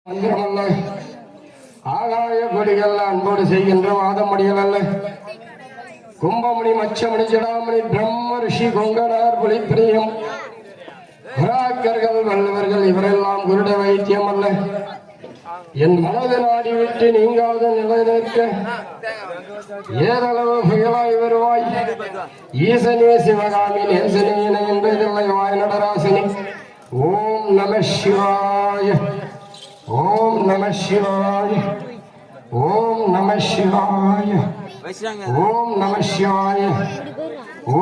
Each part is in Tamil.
மந்திரமல்ல, ஆகாய கொடிகள் அன்போடு செய்கின்ற வாதமடிகள் அல்ல. கும்பமணி மச்சமணி ஜடாமணி பிரம்ம ரிஷி கொங்கனார் புலிப்பிரியம் புராக்கர்கள் வல்லவர்கள் இவரெல்லாம் குருட வைத்தியம் அல்ல. என் மனது நாடி விட்டு நீங்காத நிலை நிற்க ஏதளவு புயலாய் வருவாய். ஈசனே சிவகாமி நேசனேன என்பதில்லை வாய் நடராசனி. ஓம் நம சிவாய, ஓம் நம சிவாய, ஓம் நம சிவாய, ஓம் நம சிவாய,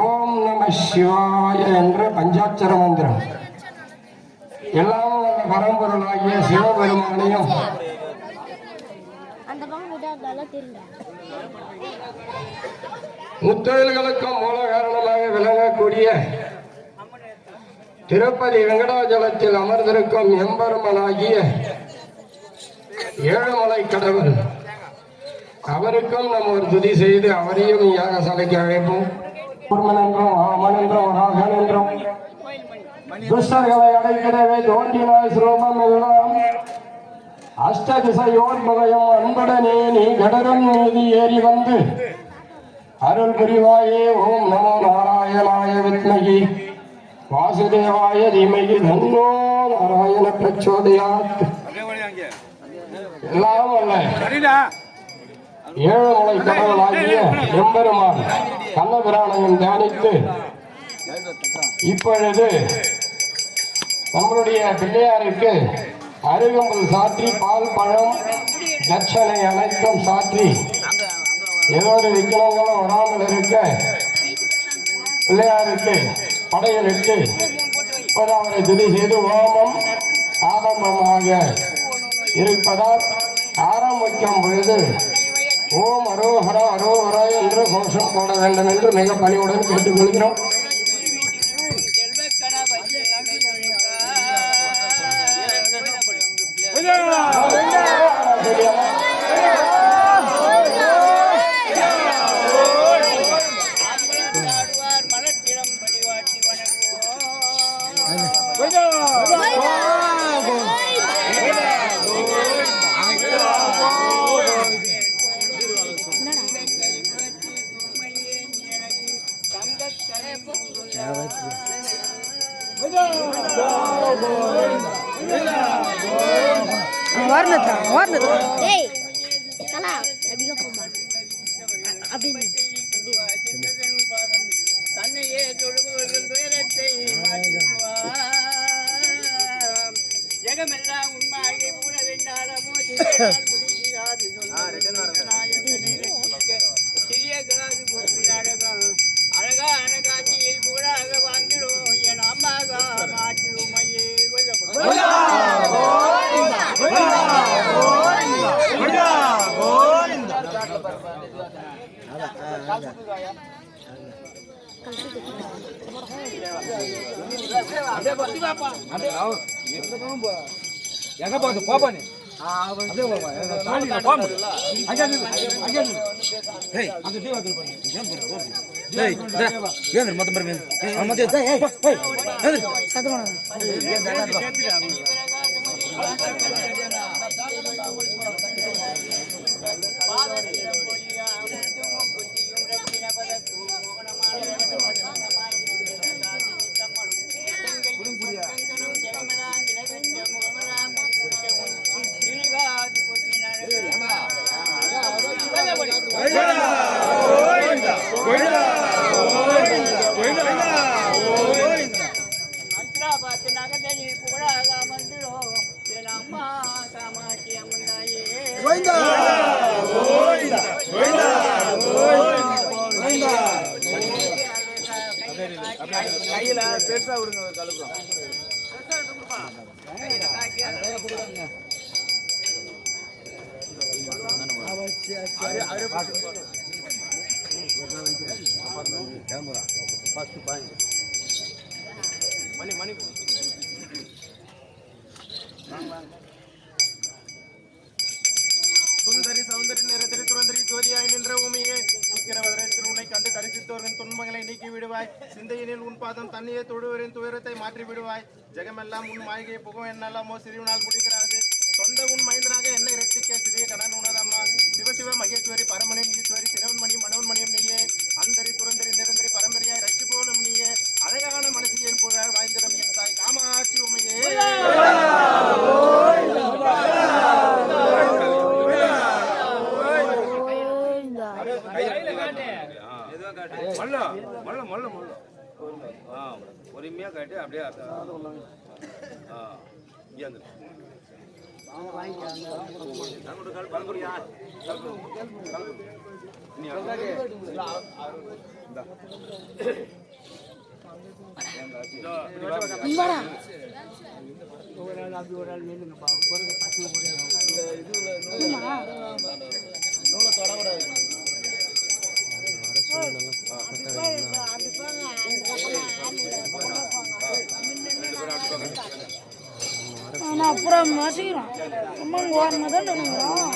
ஓம் நம சிவாய என்ற பஞ்சாட்சர மந்திரம் எல்லாம் பரம்பொருளாகிய சிவபெருமானையும் முத்தொழில்களுக்கும் மூல காரணமாக விளங்கக்கூடிய திருப்பதி வெங்கடாஜலத்தில் அமர்ந்திருக்கும் எம்பெருமனாகிய ஏழுமலை கடவுள் அவருக்கும் நாம் ஒரு துதி செய்து அவரையும் யாகசாலைக்கு அழைப்போம். என்றும் ஆமன் என்றும் ராகன் என்றும் துஷ்டர்களை அடைக்கிறவே தோன்றினாய் ஸ்ரூபம் எல்லாம் அஷ்ட திசையோர்பகையும் அன்புடனே நீ கடரும் மீது ஏறி வந்து அருள் புரிவாயே. ஓம் நமோ நாராயணாய வித்மகி வாசுதேவாய தீமகி தன்னோ நாராயண பிரச்சோதயாத். எல்லாம் அல்ல ஏழுமலை கடவுளாகிய எம்பெருமான் கண்ணபிரானையும் தியானித்து இப்பொழுது நம்மளுடைய பிள்ளையாருக்கு அருகம்புல் சாற்றி பால் பழம் தட்சணை அனைத்தும் சாற்றி ஏதோ ஒரு விக்கிரங்களும் வராமல் இருக்க பிள்ளையாருக்கு படையலிட்டு அவரை துதி செய்து ஹோமம் ஆரம்பமாக இருப்பதால் ஆரம்பிக்கும் பொழுது ஓம் அரோஹரா அரோஹரா என்று கோஷம் போட வேண்டும் என்று மிக பணிவுடன் கேட்டுக்கொள்கிறோம். தன்னையே தொழுபவர்கள் துயரத்தை ஜெகமெல்லாம் உண்மையை ஊன வேண்டாமோ சிறிய காது போப்பின் அழகம் அழகான காட்சியை கூடாக வாழ்ந்திடும் என் அம்மாக மாற்றி உமையே எங்க போகுது போப்பானே பார்த்து நகதனி புகழாக அமர்ந்திரோ என் அம்மா காமாட்சி அம்மந்தாயே கையில பெருசா விடுங்க கலப்புறோம். சுந்தரி சௌந்தரி நிறத்திரி துறந்தரி ஜோதியாய் நின்ற உமையே சீக்கிரவதரத்தில் உன்னை கண்டு தரிசித்தோரின் துன்பங்களை நீக்கி விடுவாய். சிந்தையினில் உன் பாதம் தண்ணியை தொடுவரின் துயரத்தை மாற்றி விடுவாய். ஜெகமெல்லாம் உன் மாளிகை புகும் என்னெல்லாமோ சிறிய நாள் முடிக்கிறாது. சொந்த உன் பொறுமையா காட்டி அப்படியே அப்புறம் மசிக்கிறோம் ரொம்ப ஓரமாக தான் நினைக்கிறோம்.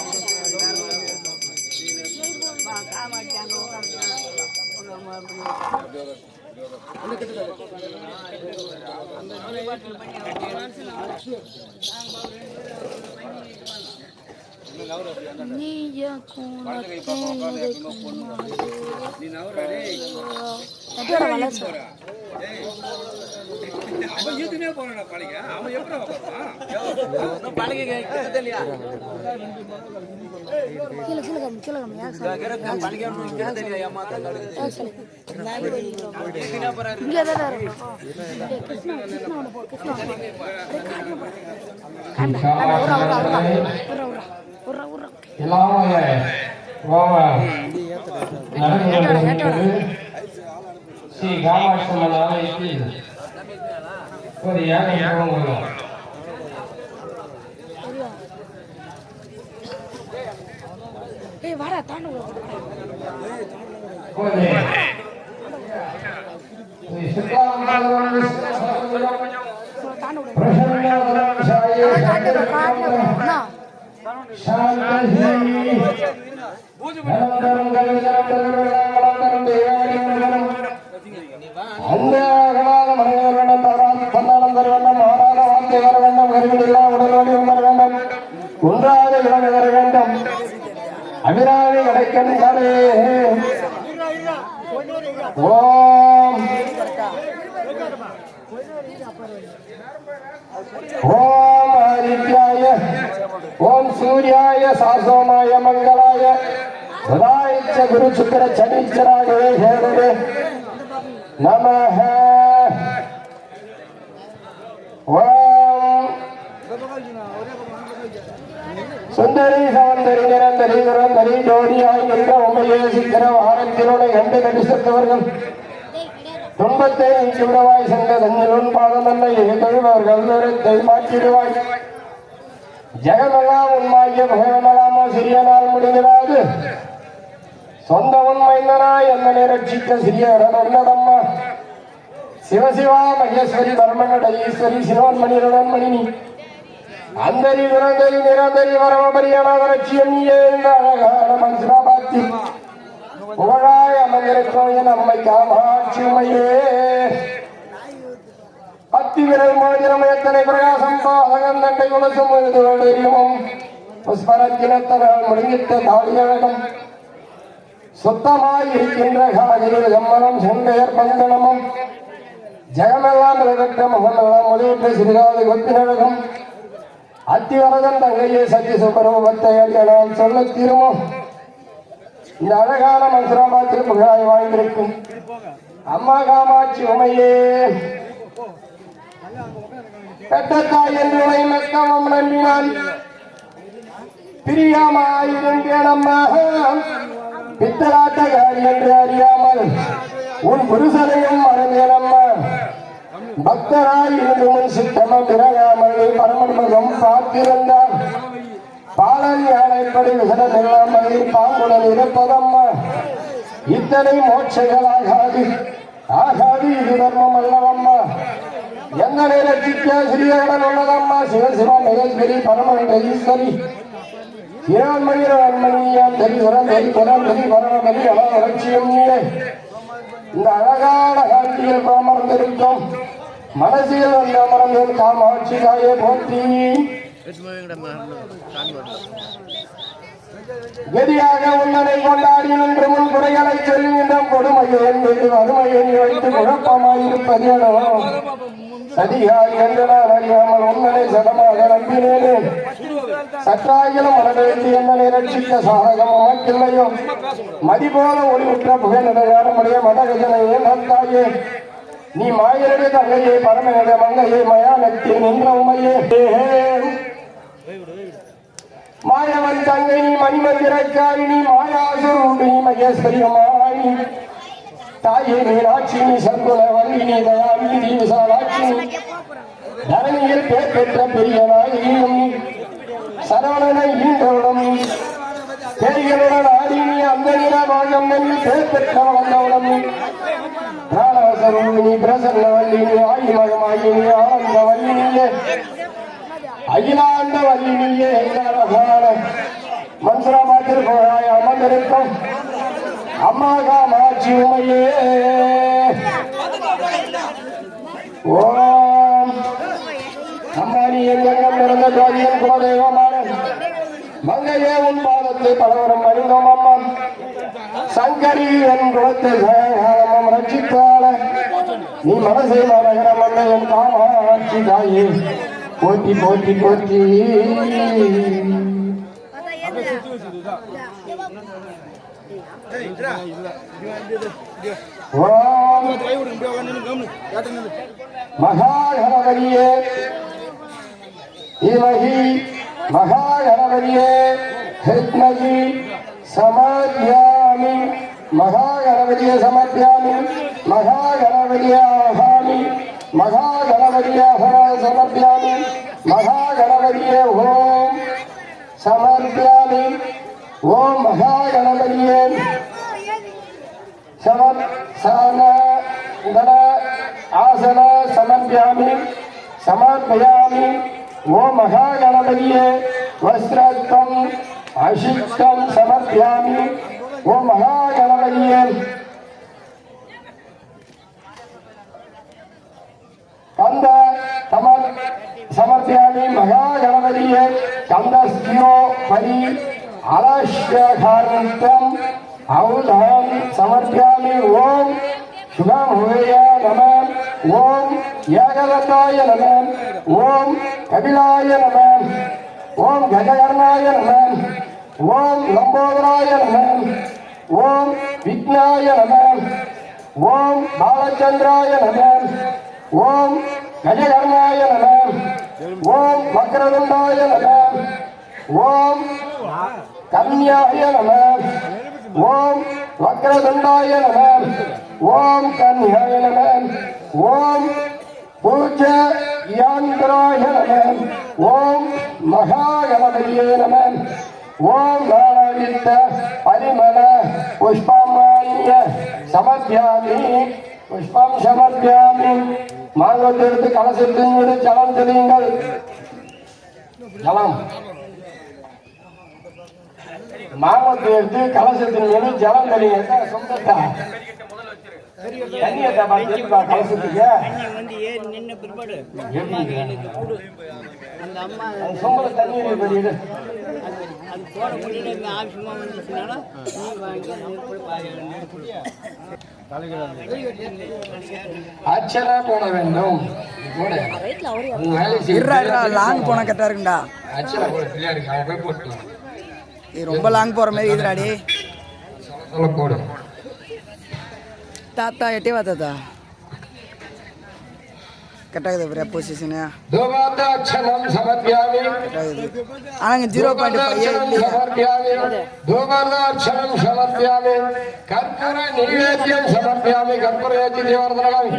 ஸ்ரீ காமாட்சி ஆலயத்தில் ஒரு யாகம் வாடா தாண்டு ஒன்றாக விளங்க வர வேண்டும். அபிராமி கிடைக்கின்றே. ஓம் ஓம் ஆதித்யாய ஓம் சூர்யாய சாசோமாய மங்களாய சதாயிச்ச குரு சுக்கர சனீச்சராகவே ஹேரவே நமஹ. ஓம் சுந்தரி சவந்தரி நிரந்தரி நிரந்தரி ஜோதியாய் என்ற உண்மையை சித்திர ஆரத்தினோட கண்டு தரிசித்தவர்கள் துன்பத்தை நீக்கிவிடுவாய். சென்ற தஞ்சலுன் பாதமல்ல எழுதழுவர்கள் நேரத்தை மாற்றிடுவாய். ஜெகமெல்லாம் உண்மாகிய பகவனலாமோ சிறிய நாள் முடிகிறாது. சொந்த உண்மைந்தனாய் என்னை ரட்சிக்க சிறிய நடம்மா சிவசிவா மகேஸ்வரி தர்மநட ஈஸ்வரி சிவன்மணியுடன் மணினி அந்தரி துரந்தரி நிரந்தரி வரமபரியனாதரட்சியம் நீயே இந்த அழகான மன்சுராபாத்தி புகழாய் அமர்ந்திருக்கும் என் அம்மை காமாட்சி உமையே. பத்தி விரல் மோதிரம் எத்தனை பிரகாசம் பாதகம் தண்டை குலசும் எழுதுவம் புஷ்பரத்தினத்தனால் முடிவித்த தாடியழகம் சுத்தமாய் இருக்கின்ற காதில் சம்மனம் செந்தையர் பந்தனமும் ஜெகமெல்லாம் பெற்ற முகமெல்லாம் மொழியிட்ட சிறுகாது கொத்தினழகம் அத்திவரதன் தங்கையே சத்திய சுப்பரூபத்தை அறியலாம் சொல்ல தீருமோ. இந்த அழகான மன்சுராபாத்தில் புகழாய் வாழ்ந்திருக்கும் அம்மா காமாட்சி உமையே. பெற்றத்தாய் என்று உனை மெத்தவம் நம்பினான் பிரியாமாயிருந்தேன் அம்மா. பித்தலாட்டகாரி என்று அறியாமல் உன் புருஷனையும் மறந்தேன் அம்மா. பக்தராய் இருந்து முன் சித்தமம் பிறகாமல் பரமன்முகம் பார்த்திருந்தார். பாலன் யானைப்படி விசனமில்லாமல் பாங்குடன் இருப்பதம்மா. இத்தனை மோட்சைகளாகாது ஆகாது இது தர்மம் அல்லவம்மா. எங்களை ரட்சிக்க சிறியவுடன் உள்ளதம்மா. சிவசிவ மகேஸ்வரி பரமன் ஈஸ்வரி இரவன்மணியாம் தெரி சுரந்தரி புறந்தரி பரமபதி அலட்சியம் நீயே. இந்த அழகான காந்தியில் அமர்ந்திருக்கும் மனசில் வந்து அமர்ந்தேன் காமாட்சி தாயே போற்றி. கதியாக உன்னனை கொண்டாடி நின்று முன் குறைகளை சொல்லுகின்ற கொடுமையை மீது வறுமையை வைத்து குழப்பமாயிருப்பதேனோ. சதிகாரி என்று நான் அறியாமல் உன்னை சதமாக நம்பினேனே. சற்றாயிலும் மனதேற்றி என்னை ரட்சிக்க சாதகம் உமக்கில்லையோ. மதி போல ஒளிவுற்ற புகைநடையாரமுடைய மதகஜனையே நத்தாயே. நீ மாயனுடைய தங்கையே பரமனுடைய மங்கையே மயானத்தில் நின்ற உமையே. மாயவன் தங்கை நீ மணிமந்திரக்காரி நீ மாயாசுரூபிணி மகேஸ்வரியமாயி. தாயே மீனாட்சி நீ சங்குல வள்ளி நீ தயாமி நீ விசாலாட்சி தரணியில் பேர் பெற்ற பெரிய நாயகியும் சரவணனை ஈன்றவுடன் பேய்களுடன் ஆடி நீ அந்த நிலவாகம் பேர் பெற்ற வளர்ந்தவுடன் பிராணவசரூபிணி பிரசன்ன வள்ளி நீ ஆயி மகமாயி நீ ஆனந்த வள்ளி நீயே அகிலாண்ட வள்ளி நீயே மன்சுராபாத்தில் போராய் அமர்ந்திருக்கும் அம்மா காமாட்சி உமையே. ஓம் அம்மானி எங்கெங்கும் பிறந்த ஜோதியின் குலதெய்வமான மங்கையே உன் பாதத்தை பலவரும் அறிந்தோம் அம்மா. சங்கரி என் குலத்தை சகாயம் ரட்சித்தாள நீ மனசை மரகரம் அல்ல என் காமாட்சி தாயே. போற்றி போற்றி போற்றி. மகாகணபதியே இமகி மகாகணபதியே ஹித்மகி சமர்ப்பியாமி. மகாகணபதியே சமர்ப்பியாமி. மகாகணபதியே ஆகாமி. மகாகணபதியே சமர்ப்பியாமி. மகாகணபதியே ஓம் சமர்ப்பியாமி. ஓம் மகாகணபதியே ஆசன சமர்ப்பியாமி சமர்ப்பயாமி. ஓம் மகாகணபதியே வஸ்திரம் அசிக்தம் சமர்ப்பியாமி. ஓம் மகாகணபதியே கந்த சமர்ப்பியாமி. மகாகணபதியே கந்தஸ்தியோ பரி அலஷ்யகார்த்தம் ஔதம் சமர்ப்பியாமி. ஓம் சுகமூய நம. ஓம் ஏகதத்தாய நம. ஓம் கபிலாய நம. ஓம் கஜகர்ணாய நம. ஓம் லம்போதராய நம. ஓம் விக்னாய நம. ஓம் பாலச்சந்திராய நம. ஓம் கஜகர்ணாய நம. ஓம் வக்ரதுண்டாய நம. ஓம் கன்யாய நம. ஓம் வக்ரதுண்டாய நம. ஓம் கன்யாய நம. ஓம் பூஜ்யாந்திராய நம. ஓம் மகாகணபதியே நம. ஓம் நாராயண பரிமள புஷ்பமானிய சமர்ப்பியாமி. புஷ்பம் சமர்ப்பியாமி. மாங்கொட்டு எடுத்து கலசத்தின் மீது ஜலம் தெளியுங்கள். ஜலம் மாங்கொட்டு எடுத்து கலசத்தின் மீது ஜலம் தெளியுங்க. சொந்தத்தா தண்ணியத்தை கலசத்துக்கு நின்ன பிற்பாடு அந்த அம்மா சொம்பல தண்ணீர் வெளியிடு. அது போட முடியல ஆവശ്யமா வந்துச்சுனால நீ வாங்கி அச்சரா போட வேண்டும். லாங் போன கரெக்டா இருக்குண்டா. அச்சரா போட பிள்ளையாரு போய் போட்டு ரொம்ப லாங் போற மாதிரி இதுடாடி. சொல்ல போடு. தாத்தா எட்டே வா தாத்தா கரெக்டாகுது ப்ரே பொசிஷனு. தோபாதாட்சணம் சமர்ப்பியாமி. ஆனாங்க 0.5 சமர்ப்பியாமி. தோபாதாட்சணம் சமர்ப்பியாமி. கற்பூர நைவேத்யம் சமர்ப்பியாமி. கற்பூர ஏற்றி தேவர்தனம்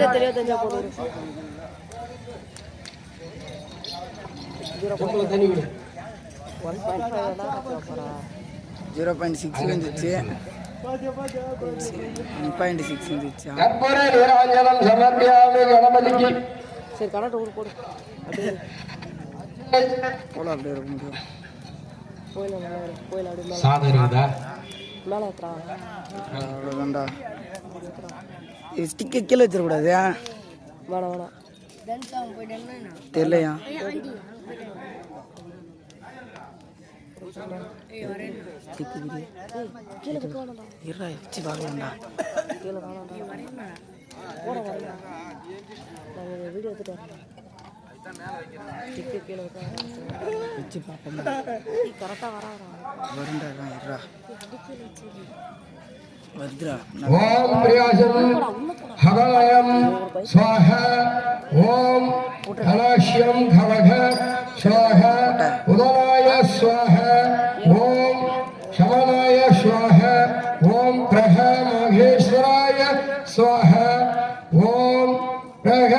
0.6 வந்துச்சு. 1.6 வந்துச்சு. கற்பூர நீராஞ்சனம் சமர்ப்பியாமி கணபதிக்கு. சரி கரெக்ட் ஊர் போடு. போல அப்படியே இருக்க முடியும். கோயில் அப்படியே மேலே சாதனைதா மேலே ஏற்றா. அவ்வளோதான்டா. இது ஸ்டிக்கை கீழே வச்சிடக்கூடாது. வேணாம் வேணாம் தெரியலையா? கீழே வைக்க வேணாம்டா. இருடா வச்சு பார்க்கலாம்டா. கீழே வேணாம்டா. வீடியோ எடுத்துட்டு வரேன். கீழே வச்சு பார்ப்போம். கரெக்டாக வரா வருண்டா வத்ரா ஓம் பிரியாசம் ஹவலயம் ஸ்வாஹா ஓம் கலாஷ்யம் கவக ஸ்வாஹா உதனாய ஸ்வாஹா ஓம் சமனாய ஸ்வாஹா ஓம் பிரஹ மகேஸ்வராய ஸ்வாஹா ஓம் பிரஹ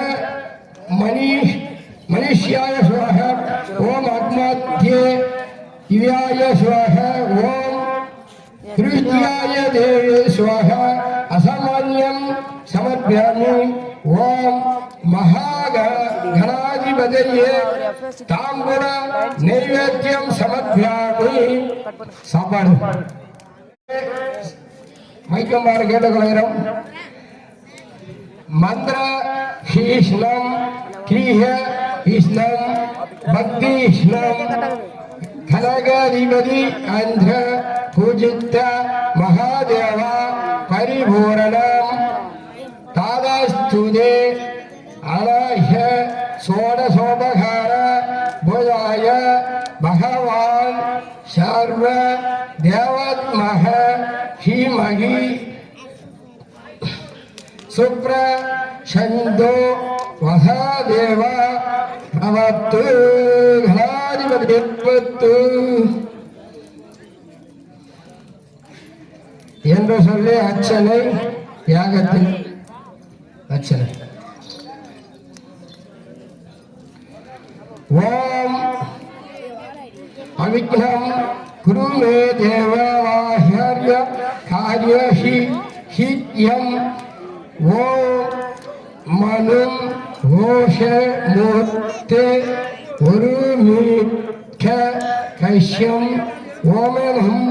மனிஷ்யாய ஸ்வாஹா ஓம் ஆத்மாத்யே திவ்யாய ஸ்வாஹா ஓம் कृष्णाय देवे स्वाहा असामान्यं समर्पयामि ओम महागणाधिपतये तांबूल नैवेद्यं समर्पयामि सापाडु மைக்கமாறு கேட்டுக்கொள்கிறோம் மந்திர ஹீஷ்ணம் கிரீஹ ஹீஷ்ணம் பக்தி ஹீஷ்ணம் கனகாதிபதி ஆந்திர பூஜித்த மகாதேவ பரிபூரணம் தாதாஸ்துதே அலாஹ்ய சோடசோபகார புஜாய பகவான் சர்வ தேவத்மஹ ஹீமஹி சுப்ர சந்தோ மகாதேவ பவத்து கணாதிபதி என்று சொல்லி அர்ச்சனை யாகத்தில் அர்ச்சனை ஓம் அவிக்னம் குரு மே தேவாஹ்ய காரியஹி ஹித்யம் ஓம் மனும் ஓஷ மூர்த்தே ஒரு மீட்க கைஷ்யம் ஓமனம்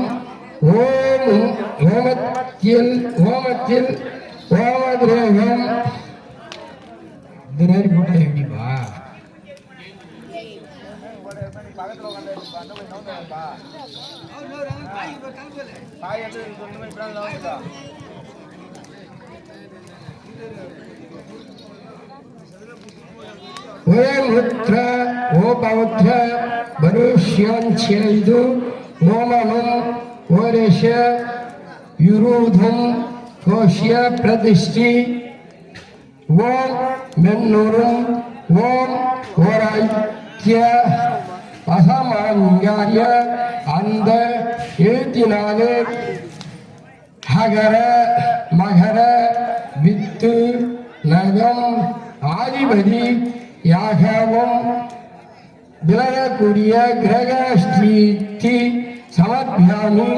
ஓம் ஓமத்தில் ஓமத்ரேகம் தினரி போட்டா எப்படிப்பா ஓமுத்ர ஓபௌத்ர பருஷ்யஞ்சைது ஓமனம் ஓரேஷ யுருதம் கோஷ்ய பிரதிஷ்டி ஓம் மென்னுரும் ஓம் ஓராய்த்ய அசமான்யாய அந்த எழுத்தினாலே ஹகர மகர வித்து நகம் ஆதிபதி யாகவும் விளையக்கூடிய கிரகஸ்ரீதி சமர்ப்பியாமி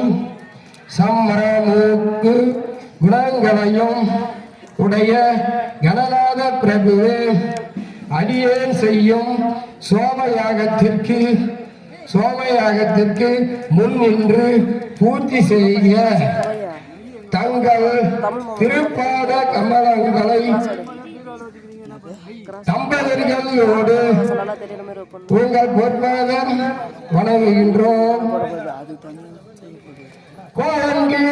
சம்ரமுக்கு குணங்களையும் உடைய கணநாத பிரபுவே அடியேன் செய்யும் சோமயாகத்திற்கு முன் நின்று பூர்த்தி செய்ய தங்கள் திருப்பாத கமலங்களை தம்பதிகளோடு உங்கள் பொற்பாதம் வணங்குகின்றோம். கோலங்கி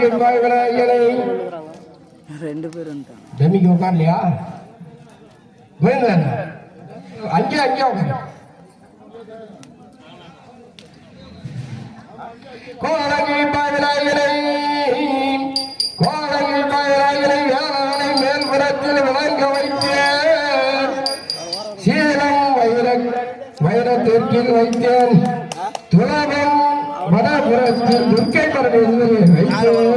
விநாயகரை ரெண்டு பேரும் தான் டெமிக்கு உட்கார்லையா அங்கே உட்கார் கோலங்கி விநாயகரை யானை மேல்புறத்தில் விளங்க வைத்தேன் சீலம் வைரத்திற்கில் வைத்தேன் துளவம் வடபுறத்தில் துர்க்கை பரமேஸ்வரி வைத்தேன்.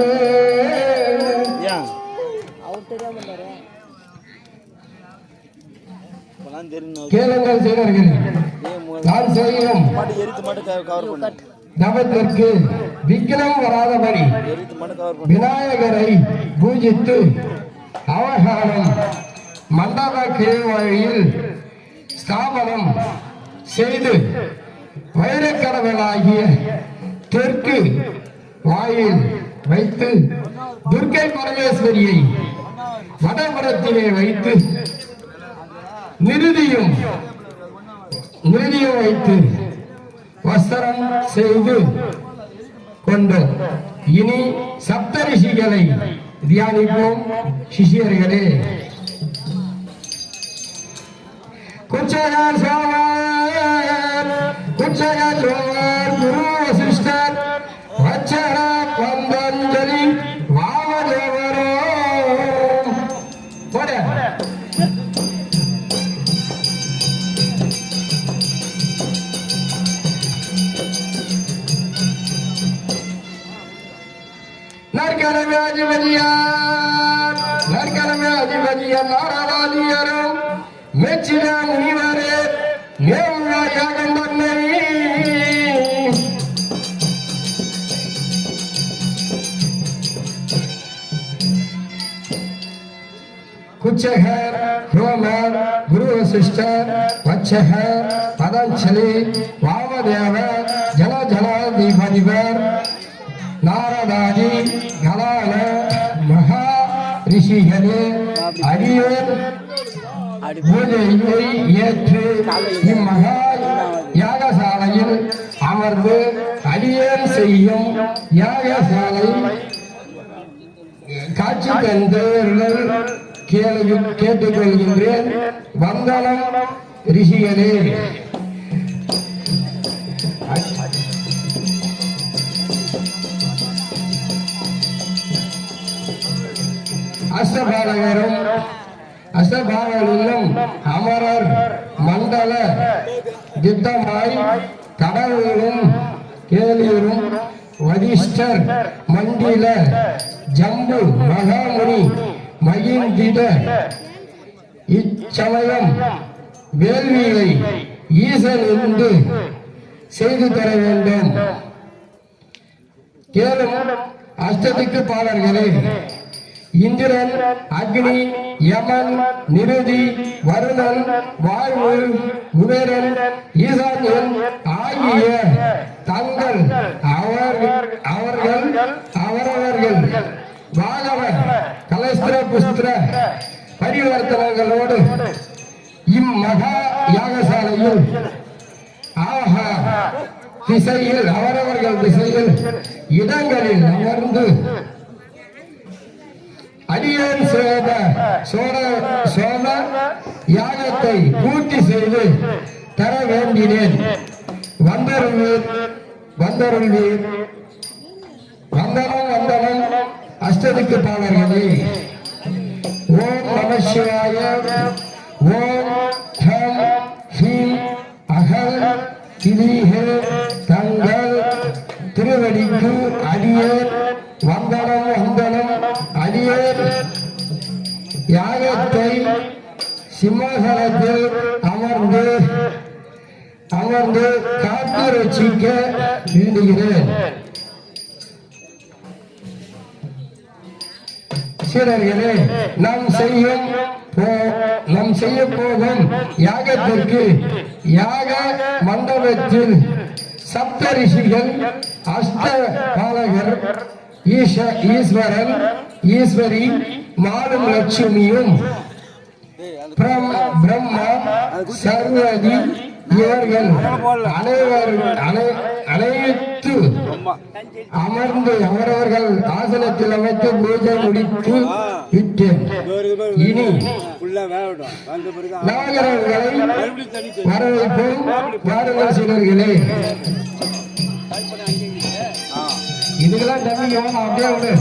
கேளுங்கள் செய்வார்கள் நான் செய்யும் தவத்திற்கு விக்னம் வராதபடி விநாயகரை பூஜித்து அவகாலம் மண்டப கிழவழியில் ஸ்தாபனம் செய்து வைரக்கடவுளாகிய தெற்கு வாயில் வைத்து துர்க்கை பரமேஸ்வரியை வடபுறத்திலே வைத்து நிருதியும் நிறுதியம் வைத்து வஸ்திரம் செய்து கொண்டு இனி சப்தரிஷிகளை தியானிப்போம். சிஷியர்களே, குச்சகர் சோழர் குச்சகர் சோழர் குரு வசிஷ்டர் வச்சர பந்தஞ்சலி வாமதேவரோ போட நற்கரவியாதிபதியார் நாரதாதியரும் மெச்சின முனிவரே நேர்மையாகந்தன்னை குச்சகர் ரோமர் குரு வசிஷ்டர் வச்சகர் பதஞ்சலி வாமதேவர் ஜலஜலாதிபதிவர் நாரதாதி கலால மகா ரிஷிகளே, அடியேன் பூஜையை ஏற்று இம்மகா யாகசாலையில் அமர்ந்து அடியேன் செய்யும் யாகசாலை காட்சி தந்தவர்கள் கேட்டுக்கொள்கின்றேன். வந்தனம் ரிஷிகளே. அஷ்டபாலகரும் அஷ்டபாலனிலும் அமரர் மண்டல யுத்தமாய் கடவுளும் கேலியரும் வதிஷ்டர் மண்டில ஜம்பு மகாமுனி மகிழ்ந்திட இச்சமயம் வேள்வியை ஈசன் என்று செய்து தர வேண்டும். கேளும் அஷ்டதிக்கு பாடல்களே. இந்திரன், அக்னி, யமன், நிருதி, வருணன், வாயு, குபேரன், ஈசான்யன் ஆகிய தங்கள் அவரவர்கள் வாகவ கலஸ்திர புஸ்திர பரிவர்த்தனங்களோடு இம்மகா யாகசாலையில் திசையில் அவரவர்கள் திசையில் இடங்களில் அமர்ந்து அடியேன் சோழ யாகத்தை பூர்த்தி செய்து தர வேண்டினேன். வந்தருள்வீர் வந்தனம் அஷ்டதிக்கு பாடல்களே. ஓம் நம சிவாய. ஓம் ஹம் ஹீம் அகல் திலீஹே தங்கள் திருவடிக்கு அடியேன் வந்தனம் அடியேன் யாகத்தை சிம்மாசனத்தில் அமர்ந்து காத்து ரட்சிக்க வேண்டுகிறேன். சீடர்களே, நாம் செய்ய போகும் யாகத்திற்கு யாக மண்டபத்தில் சப்தரிஷிகள், அஷ்டபாலகர், ஈஸ்வரன், ஈஸ்வரி, மாடும் லட்சுமியும், பிரம்மா, சர்வதி இவர்கள் அனைத்து அமர்ந்து அவரவர்கள் ஆசனத்தில் அமைத்து பூஜை முடித்து விட்டேன். இனி நவகிரகங்களை வரவேற்போம். பாருங்கள் சீடர்களே. இதுக்கெல்லாம் தம்பி அப்படியே விடு.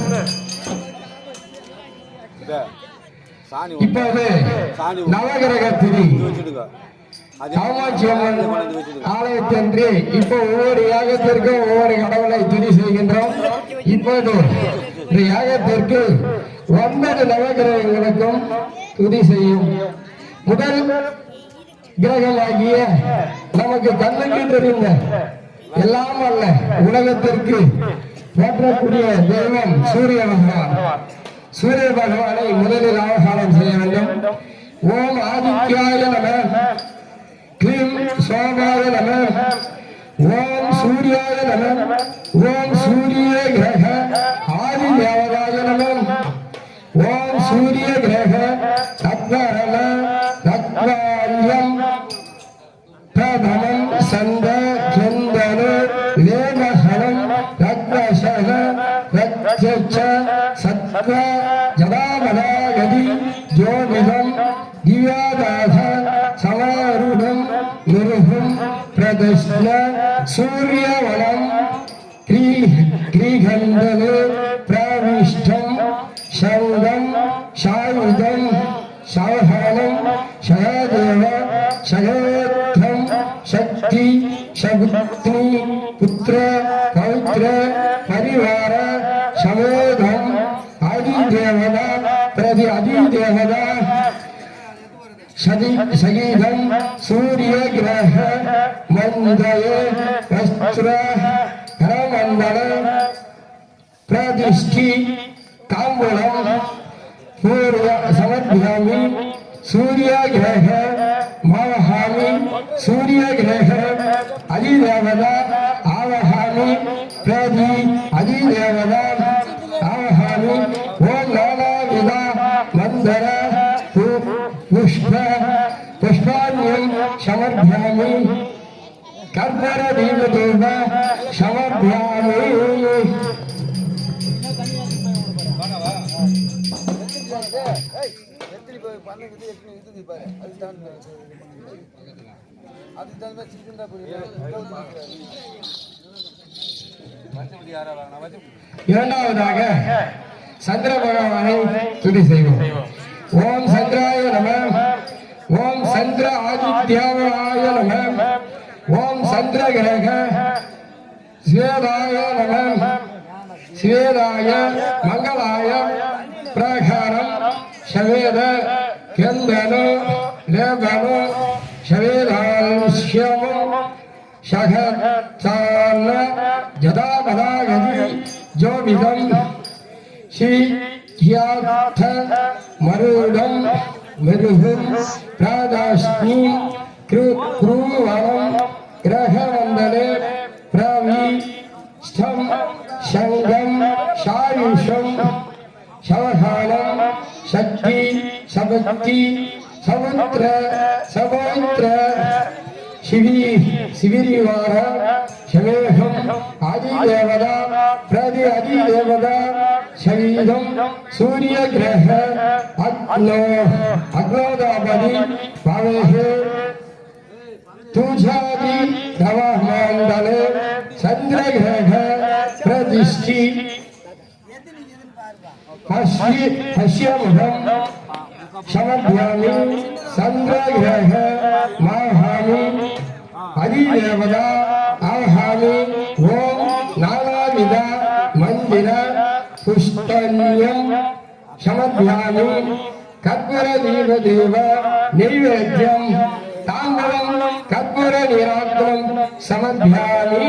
இப்போது நவகிரக திரி காமாட்சி அம்மன் ஆலயத்தன்று இப்போ ஒவ்வொரு யாகத்திற்கும் ஒவ்வொரு கடவுளை துதி செய்கின்றோம். இப்போது இந்த யாகத்திற்கு 9 நவகிரகங்களுக்கும் துதி செய்யும். முதல் கிரகமாகிய நமக்கு கண்ணுக்கு தெரிந்த எல்லாம் அல்ல உலகத்திற்கு போற்றக்கூடிய தெய்வம் சூரிய பகவான். சூரிய பகவானை முதலில் ஆகாரம் செய்ய வேண்டும். ஓம் ஆதித்யாய நம, க்ளீம் சோமாய நம, ஓம் சூர்யாய நம, ஓம் சூரிய கிரக ஆதி தேவதாய நம, ஓம் சூரிய கிரக தத்வரண தத்வாரியம் பிரதம சந்த கந்தனு லேமஹனம் ரத்னசன ரத்யச்ச சத்வ ஜடாமலாகதி ஜோதிடம் திவ்யாதாத சமாருடம் நிருகம் பிரதஷ்ன சூரியவனம் கிரீகந்தனு பிரவிஷ்டம் சௌதம் சாயுதம் சாவகானம் சகாதேவ சகோத்ரம் சக்தி சபுத்னி புத்திர பௌத்திர பரிவார சமேதம் அதிதேவதா பிரதி அதிதேவதா சகீதம் சூரிய கிரக மந்தய வஸ்திர கரமண்டல பிரதிஷ்டி தாம்பூலம் பூர்வ சமர்ப்பியாமி சூரியகிரக மாவஹாமி சூரியகிரக அதிதேவதா ஆவஹாமி பிரதி அதிதேவதா ஆவஹாமி ஓம் நானாவித மந்தர புஷ்பாண்யம் சமர்ப்பியாமி கர்ப்பர தீபதேவ சமர்ப்பியாமி. இரண்டாவதாக சந்திர பகவானை துதி செய்வோம். ஓம் சந்திராய நம, ஓம் சந்திர ஆதித்யாய நம, ஓம் சந்திர கிரக ஸ்வேதாய நம, ஸ்வேதாய மங்களாய பிரகாரம் சவேத கந்தனு லேபனு சவேதாம்சியமும் சகத்தான ஜதாபதாகதி ஜோபிதம் ஸ்ரீயார்த்த மருடம் மிருகம் பிராதாஸ்மி க்ரூவரம் கிரகமண்டலே பிரவிஷ்டம் சங்கம் சாயுஷம் சவகாலம் சக்தி சபக்தி சமுத்திர சமுத்திர சிவிரிவார சமேகம் அதிதேவதா பிரதி அதிதேவதா சரீரம் சூரிய கிரக அக்னோதாபதி பாவேஹே துஜாதி நவமண்டலே சந்திரகிரக பிரதிஷ்டி பஷ்யமுகம் சமர்ப்பியாமி சந்திரகிரக மாஹாமி அதிதேவதா ஆஹாமி ஓம் நானாவித மந்திர புஷ்பன்யம் சமர்ப்பியாமி கற்பூர தீபதேவ நைவேத்யம் தாம்பூலம் கற்பூர நிராத்திரம் சமர்ப்பியாமி.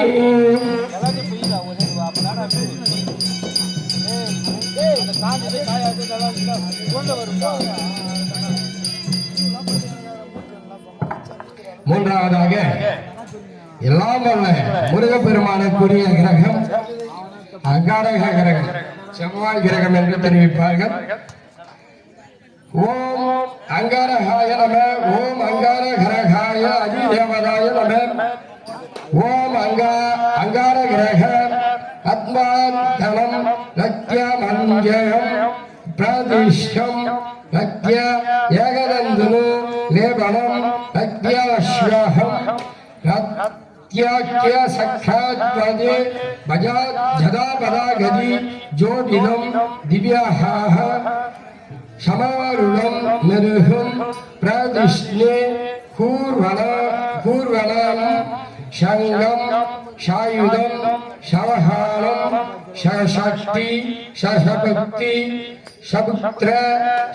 மூன்றாவதாக எல்லாம் வல்ல முருகப்பெருமானுக்குரிய கிரகம் அங்காரக கிரகம், செவ்வாய் கிரகம் என்று தெரிவிப்பார்கள். ஓம் அங்காரகாய நம, ஓம் அங்கார கிரகாய அதிதேவதாய நம, ஓம் அங்கார கிரக ஆத்மாந்தனம் ரத்யமஞ்சயம் பிரதிஷ்டம் ரத்ய ஏகநந்தனு லேபனம் ரத்யாஸ்வஹம் ரத்யாக்ய சக்ஷாத்வதே பஜாத் ஜதாபதாகதி ஜோதிடம் திவ்யாஹாஹ சமாருடம் மிருகம் பிரதிஷ்ணே கூர்வனம் சங்கம் சாயுதம் சவஹானம் சசக்தி சசபக்தி சபுத்திர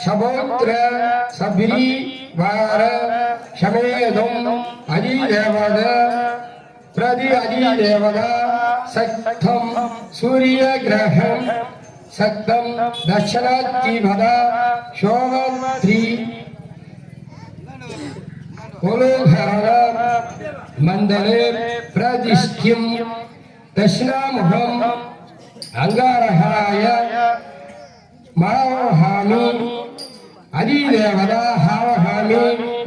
சபோத்திர சபிரி வார சமேதம் அதிதேவத பிரதி அதிதேவத சக்தம் சூரிய கிரகம் சக்தம் தட்சணாத்திபத சோமத்ரி குலோகர மண்டலே பிரதிஷ்டியம் தட்சிணாமுகம் அங்காரகாய மாவஹாமி அதிதேவதா ஹாவஹாமி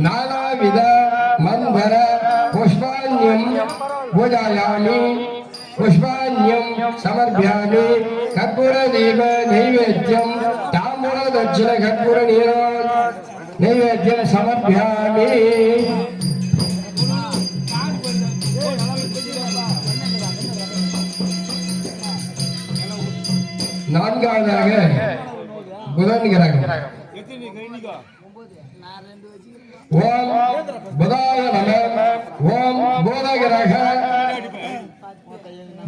நானாவித மந்தர புஷ்பாண்யம் पूजायामि पुष्पाण्यं समर्पयामि कर्पूरदीप नैवेद्यं ताम्बूलदक्षिण कर्पूरनीरो नैवेद्यं समर्पयामि நான்காவதாக புதன் கிரகம் ஓம் புதாய நம ஓம் பூதகிரக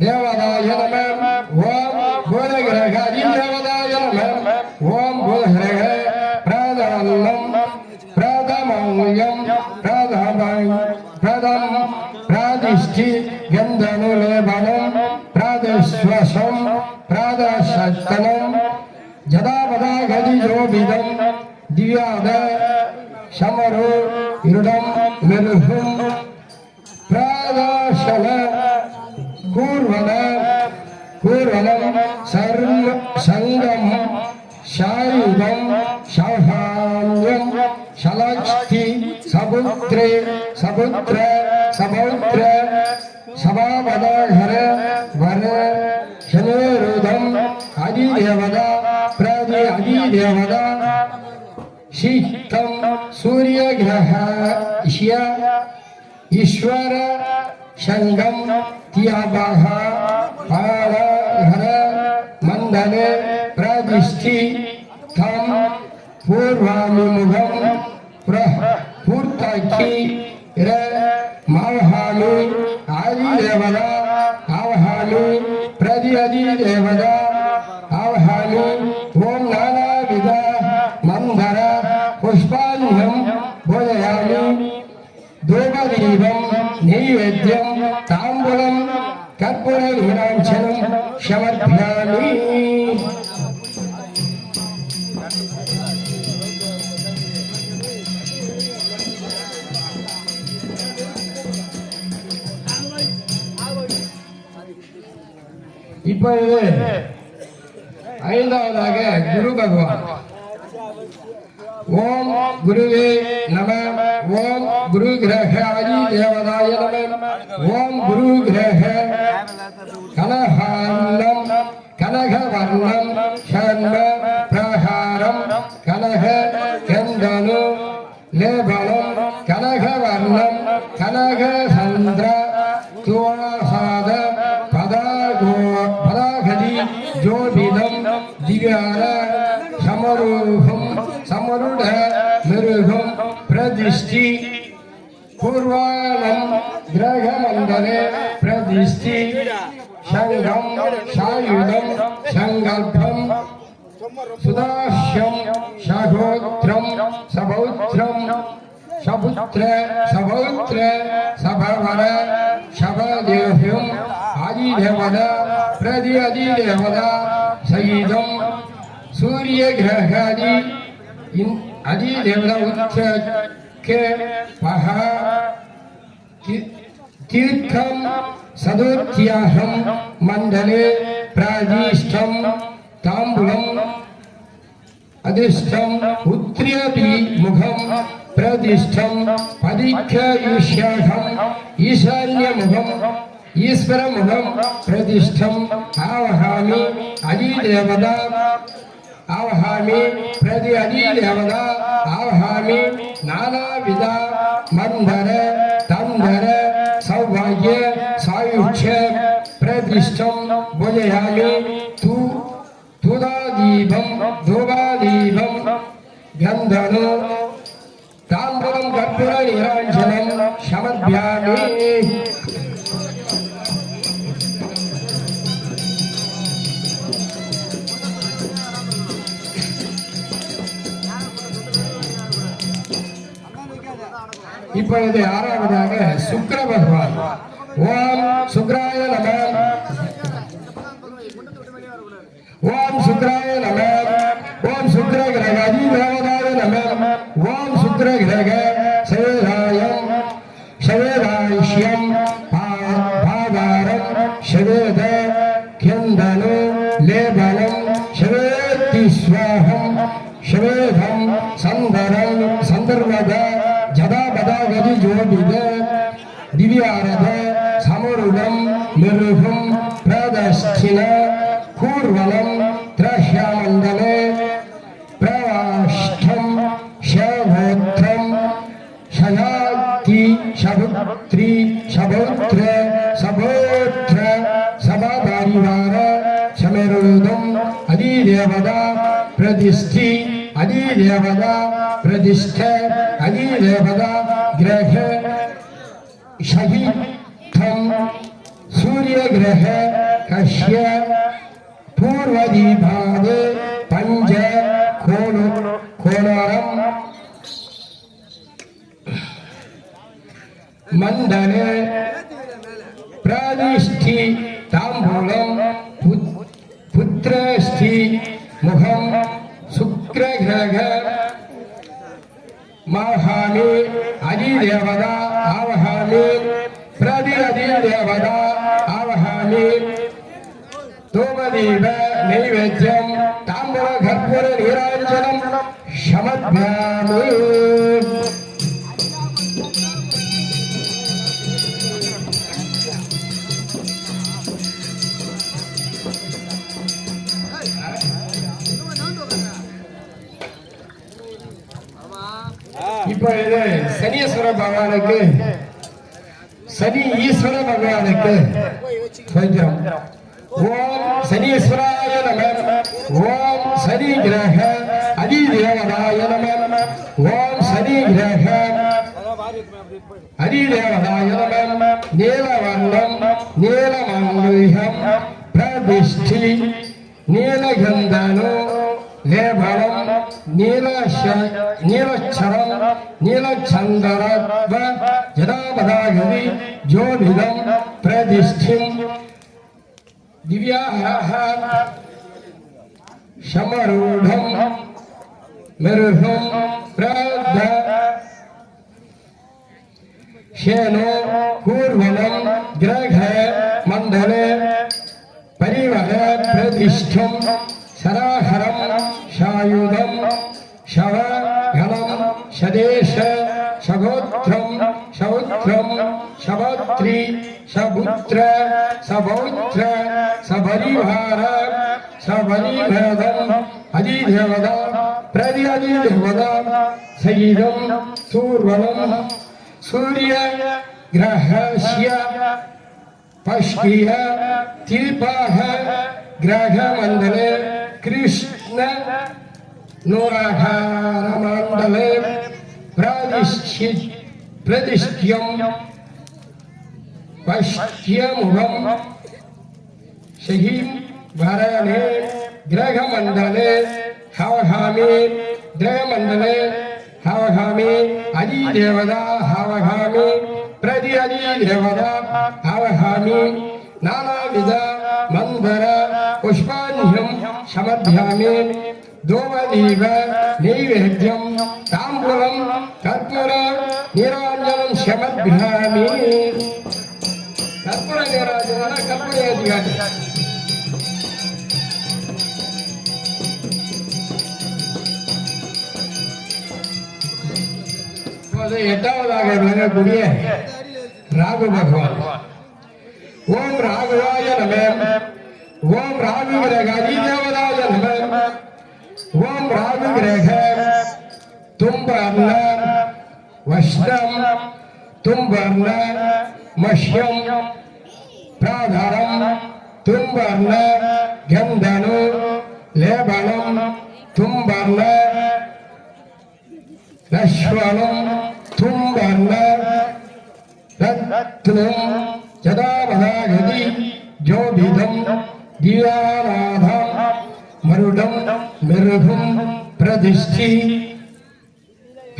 தேவதாய நம ஓம் பூதகிரக அதிதேவதாய நம ஓம் பூதகிரக பிரதமம் பிரதமயம் பிரதம் பிராதிஷ்டி கந்தனு லேபனம் பிராதஸ்வசம் பிராதசத்தனம் ஜதாபதா கதிஜோபிதம் திவ்யாத சமரு இருடம் மெருகும் பிராதசல கூர்வனம் சங்கம் ஷாயுதம் ஷாஹான்யம் ஷலக்ஷ்டி சபுத்ரே சபுத்ர சபௌத்ர சபாபதாஹர வர शनेरुदम अधिदेवता प्रति अधिदेवता शीतम सूर्यग्रह ईश्वर शंगम त्यागः पालहर मंडले प्रतिष्ठि तम पूर्वामिमुखम पूर्तकी मावहामि आदिदेवता आवहामि प्रति अधिदेवता आवहामि ओम नानाविध मंदर पुष्पाण्यं पूजयामि धूपदीपं नैवेद्यं ताम्बूलं कर्पूरनीराञ्जनं समर्पयामि இப்பொழுது ஐந்தாவதாக குரு பகவான் ஓம் குருவே நம ஓம் குரு கிரக ஆதி தேவதாய நம ஓம் குரு கிரக கனகான்னம் கனகவர்ணம் சர்ம பிரகாரம் கனக கந்தனு லேபனம் கனகவர்ணம் கனக சந்திர துவாசாத பதாகதி ஜோபிதம் திவ்யான சமரூபம் சமருட மிருகம் பிரதிஷ்டி பூர்வாணம் கிரகமண்டலே பிரதிஷ்டி சங்கம் சாயுதம் சங்கல்பம் சுதாஷ்யம் சகோத்ரம் சபௌத்ரம் சபுத்ர சபௌத்ர சபவர சபதேஹ்யம் ஆதிதேவதா பிரதி அதிதேவதா சகிதம் சூரிய கிரகாதி அதிதேவதா உச்சக்கே பஹ தீர்த்தம் சதுர்த்தியாகம் மண்டலே பிராதிஷ்டம் தாம்பூலம் அதிஷ்டம் உத்ரியபி முகம் பிரதிஷ்டம் பதிக்ஷயுஷ்யாகம் ஈசான்ய முகம் ஈஸ்வர முகம் பிரதிஷ்டம் ஆவஹாமி அதிதேவதா ஆவஹாமி பிரதி அதிதேவதா ஆவஹாமி நானாவித மந்தர தந்தர சௌபாகிய சாயுஷ்ய பிரதிஷ்டம் பூஜயாமி தூதாதீபம் தூபாதீபம் கந்தனு தாம்பரம் கற்பூர நிராஞ்சனம் சமர்ப்பயாமி இப்பொழுது ஆறாவதாக சுக்கிர பகவான் ஓம் சுக்ராய நம ஓம் சுக்ராய நம ஓம் சுக்ர கிரக அதிதேவதாய நம ஓம் சுக்ர கிரக சேதாயம் சேதாயிஷ்யம் பாதாரம் சேத கிந்தனு லேபனம் சேத்தி ஸ்வாஹம் சேதம் சந்தரம் சந்தர்வத ஜதாபதா கதி ஜோபித திவ்யாரத சமருட दक्षिण पूर्वनं द्रह्यमण्डले प्रवाष्ठं शभोत्रं शयाति शभुत्री शभोत्र सभोत्र समपरिवार शमेरुदम् अधिदेवता प्रतिष्ठि अधिदेवता प्रतिष्ठ अधिदेवता ग्रह शहीथं सूर्यग्रह कश्य पूर्वदीपादे पंच कोणरं मंडले प्रतिष्ठि तांबूलं पुत्रस्थि मुखं शुक्रग्रह माहामि अधिदेवता आवहामि प्रतिदेवता आवहामि धूमदीप नैवेद्यं ताम्बूल कर्पूर नीराञ्जनं समर्पयामि இப்பொழுது சனீஸ்வர பகவானுக்கு சனி ஈஸ்வர பகவானுக்கு சொல்கிறோம். ஓம் சனீஸ்வராய நம. ஓம் சனி கிரக அதிதேவதாய நம. ஓம் சனி கிரக அதிதேவதாய நம. நீலவர்ணம் நீலமங்கல்யம் பிரதிஷ்டி நீலகந்தனு लेभलं नीलक्षरं नीलचंदरव जदापदागति ज्योतिदं प्रतिष्ठिं दिव्याहरः शमरूढं मरुहं प्रद शेनो पूर्वनं ग्रह मंडले परिवह प्रतिष्ठं सराहरं शायुधं शवघनं शदेश शगोत्रं शौत्रं शवत्री शपुत्र सबौत्र सबरिवार सबरिभदं अधिदेवता प्रतिदेवता सहितं सूर्वनं सूर्य ग्रहस्य पश्चिम तिलपाह ग्रह मंडले कृष्ण नूराहार मंडले प्रतिष्ठ्यं पश्चिमुखं सहिं भरणे ग्रह मंडले हवहामि ग्रह मंडले हवहामि अधिदेवता हवहामि प्रति अधिदेवता हवहामि नानाविध मंदर पुष्पान्यं समर्पयामि धूमदीप नैवेद्यं ताम्बूलं कर्पूर नीराञ्जनं समर्पयामि कर्पूर नीराञ्जनं कर्पूरयामि எட்டாவதாக விளங்கக்கூடிய ராகு பகவான். ஓம் ராகுவாய நம. ஓம் ராகு கிரக அதிதேவதாய நம. ஓம் ராகு கிரக தும்பர்ண வஷ்ணம் தும்பர்ண மஷ்யம் பிராதரம் தும்பர்ண கந்தனு லேபனம் தும்பர்ண லக்ஷ்மணம் தும்பர்ண रत्नं जदावदागति ज्योतिदं दिवानाथं मरुडं मृगं प्रतिष्ठि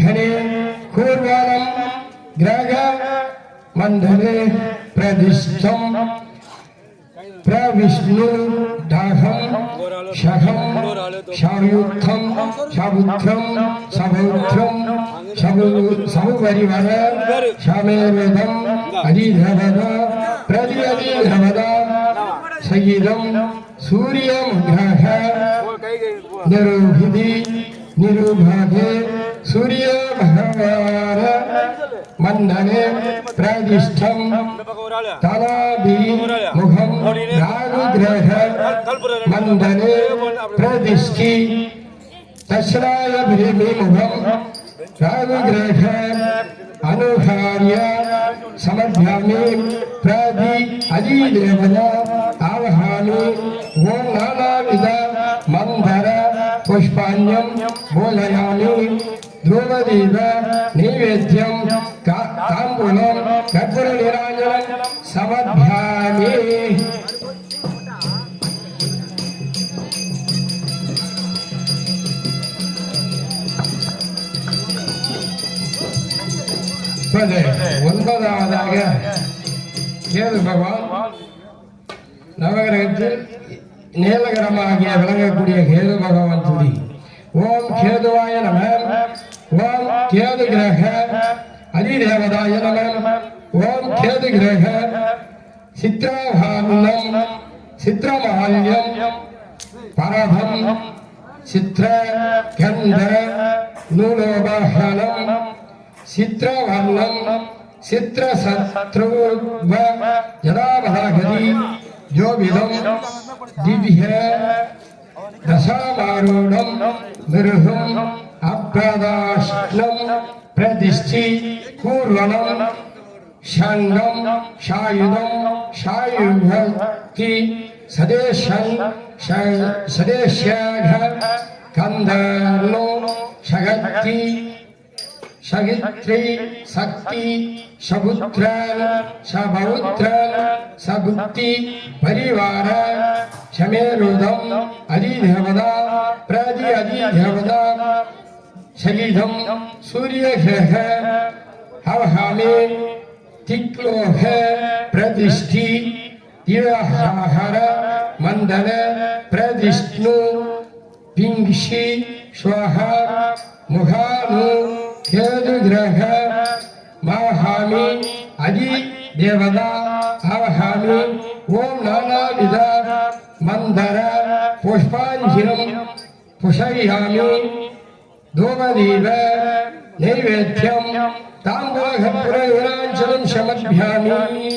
हरे कूर्वाणं ग्रह मंडले प्रतिष्ठं प्रविष्णु दाहं शखं शायुद्धं शाबुद्धं सबौद्धं सबुपरिवर शमेरुदं अधिदेवता प्रति अधिदेवता सहितं सूर्यमुग्रह निरूभिति निरूभागे சூரிய பகவான மண்டலே பிரதிஷ்டம் தலாபி முகம் ராகு கிரக மண்டலே பிரதிஷ்டி தஸ்ராய பிரேமி முகம் ராகு கிரக अनुहार्य समर्पयामि प्रति अधिदेवता आवाहयामि ओम नानाविध मंत्र पुष्पाण्यं बोधयामि ध्रुवदीप नैवेद्यं ताम्बूलं कर्पूरनीराजनं समर्पयामि ஒன்பதாவதாக கேது பகவான் நவகிரகத்தில் நீலகரமாகிய விளங்கக்கூடிய கேது பகவான் துதி. ஓம் கேதுவாய நம. ஓம் கேது கிரக அதிதேவதாய நம. ஓம் கேது கிரக சித்ராபாரணம் சித்ரமால்யம் பரதம் சித்ர கந்த நூலோபாஹனம் சித்ரவர்ணம் சித்ரசத்ருவ ஜடாபதாகதி ஜோபிதம் திவ்ய தசாமாரூடம் மிருகம் அப்ரதாஷ்டம் பிரதிஷ்டி கூர்வணம் ஷங்கம் ஷாயுதம் ஷாயுகி சதேஷன் சதேஷ்யாக கந்தர்ணோ ஷகத்தி சகித்ரி சக்தி சபுத்ரன் சபௌத்ரன் சபுத்தி பரிவார சமேருதம் அதிதேவதா பிரதி அதிதேவதா சகிதம் சூரியகிரக அவஹாமி திக்லோக பிரதிஷ்டி திவஹர மண்டல பிரதிஷ்ணு பிங்ஷி ஸ்வஹ முகானு கேது கிரக மாஹாமி அதி தேவதா அவஹாமி ஓம் நானாவித மந்தர புஷ்பாஞ்சலம் புஷயாமி தூமதீப நைவேத்யம் தாம்பூலகற்பூரவிராஞ்சலம் சமர்ப்பயாமி.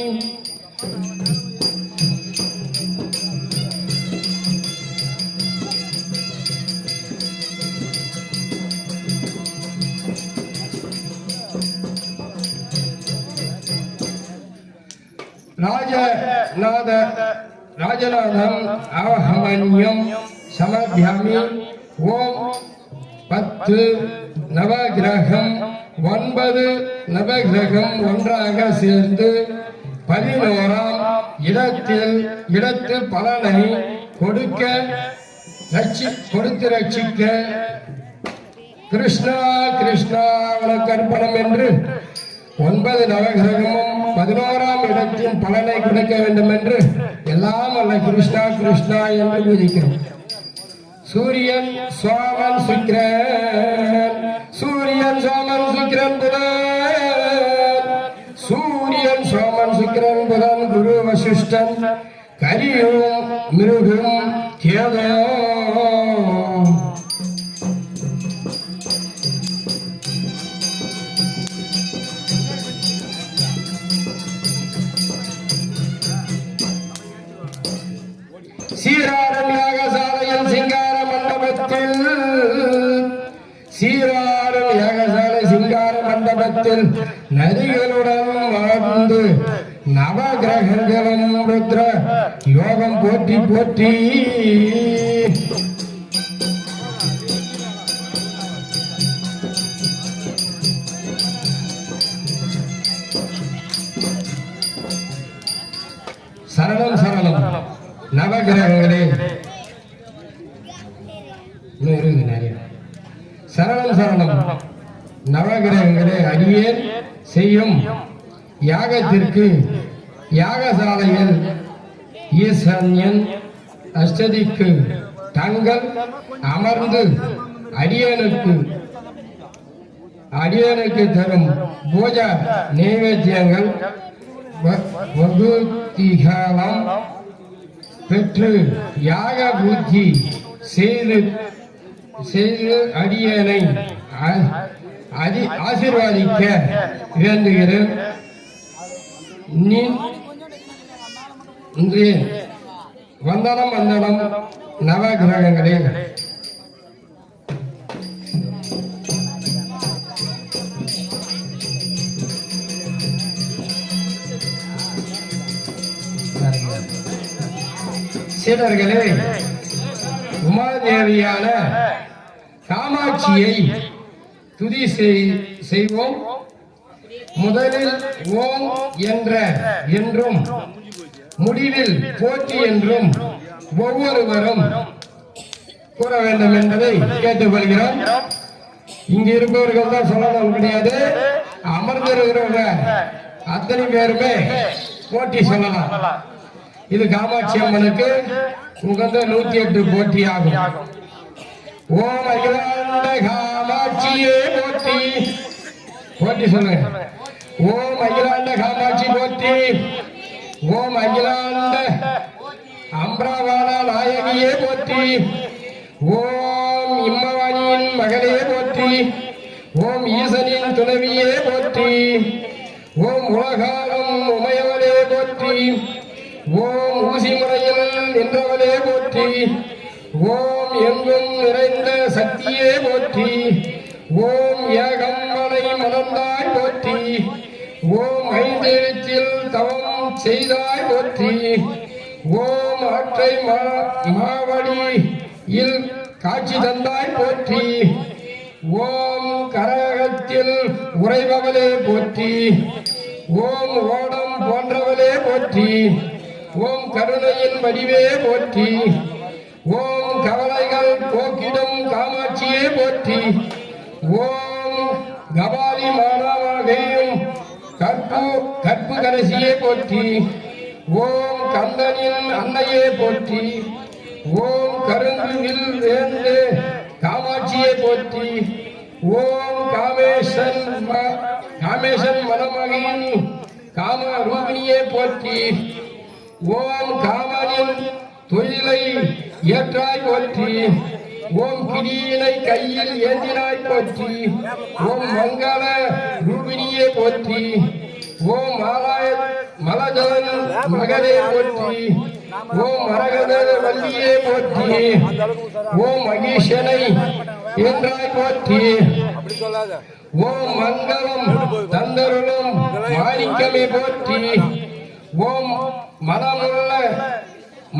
ராஜநாதம் அவஹமன்யம் சமர்ப்பயாமி. ஓம் 10 நவகிரகம் 9 நவகிரகம் ஒன்றாக சேர்ந்து 11ஆம் இடத்து பலனை கொடுத்து ரட்சிக்க கிருஷ்ணா கிருஷ்ணா உனக்கு அர்ப்பணம் என்று 9 நவகிரகமும் 11ஆம் இடத்தின் பலனை கொடுக்க வேண்டும் என்று எல்லாம் அல்ல கிருஷ்ணா கிருஷ்ணா என்று பூஜிக்கிறோம். சூரியன் சோமன் சுக்கிரன் சூரியன் சோமன் சுக்கிரன் புதன் சூரியன் சோமன் சுக்கிரன் புதன் குரு வசிஷ்டன் கரியும் மிருகம் கேதோ. சீராரம் யாகசாலையில் சிங்கார மண்டபத்தில் சீராரம் யாகசாலை சிங்கார மண்டபத்தில் நதிகளுடன் வாழ்ந்து நவகிரகங்களும் ருத்ர யோகம் போற்றி போற்றி. சரணம் சரணம் நவகிரகங்களே சரணம் சரணம் நவகிரகங்களே அடியேன் செய்யும் யாகத்திற்கு யாகசாலையில் ஈசன்யன் அஷ்டதிக்கு தங்கள் அமர்ந்து அடியனுக்கு தரும் பூஜா நைவேத்தியங்கள் வகுதிகாலம் பெற்று யாக பூஜை செய்து அடியனை ஆசீர்வாதிக்க வேண்டுகிறேன். இன்றைய வந்தனம் வந்தனம் நவ கிரகங்களே, சீடர்களே, உமாதேவியான காமாட்சியை துதி செய்வோம். முதலில் ஓம் என்ற என்றும் முடிவில் போற்றி என்றும் ஒவ்வொருவரும் கூற வேண்டும் என்பதை கேட்டுக்கொள்கிறோம். இங்கு இருப்பவர்கள் தான் சொல்லணும் கிடையாது, அமர்ந்திருக்கிறவங்க அத்தனை பேருமே போற்றி சொல்லலாம். இது காமாட்சி அம்மனுக்கு உகந்த 108 போற்றி ஆகும். ஓம் அகிலாண்ட காமாட்சியே போற்றி. போற்றி சொல்லுங்க. ஓம் அகிலாண்ட காமாட்சி போற்றி. ஓம் அகிலாண்ட அம்ராவான நாயகியே போற்றி. ஓம் இம்மவாணியின் மகளே போற்றி. ஓம் ஈசனின் துணைவியே போற்றி. ஓம் உலகாலும் உமையவளே போற்றி. ஓம் ஊசி முறையில் நின்றவளே போற்றி. ஓம் எங்கும் நிறைந்த சக்தியே போற்றி. ஓம் ஏகம்மலை மலர்ந்தாய் போற்றி. ஓம் ஐந்தெழுத்தில் தவம் செய்தாய் போற்றி. ஓம் ஆற்றை மாவடியில் காட்சி தந்தாய் போற்றி. ஓம் கரகத்தில் உறைபவளே போற்றி. ஓம் ஓடம் போன்றவளே போற்றி. ஓம் கருணையின் வடிவே போற்றி. ஓம் கவலைகள் போக்கிடும் காமாட்சியே போற்றி. ஓம் கபாலி மானாவாகையும் கற்பு கரசியே போற்றி. ஓம் கந்தனின் அன்னையே போற்றி. ஓம் கருங்குவில் வேந்து காமாட்சியே போற்றி. ஓம் காமேசன் மணமகின் காம ரூபிணியே போற்றி. ஓம் காமனின் தொழிலை ஏற்றாய் போற்றி. ஓம் கிரியினை கையில் ஏந்தினாய் போற்றி. ஓம் மங்கள ரூபிணியே போற்றி. ஓம் மலஜலன் மகனே போற்றி. ஓம் மரகத வல்லியே போற்றி. ஓம் மகேஷனை என்றாய் போற்றி. ஓம் மங்களம் தந்தருளும் மாணிக்கமே போற்றி. ஓம்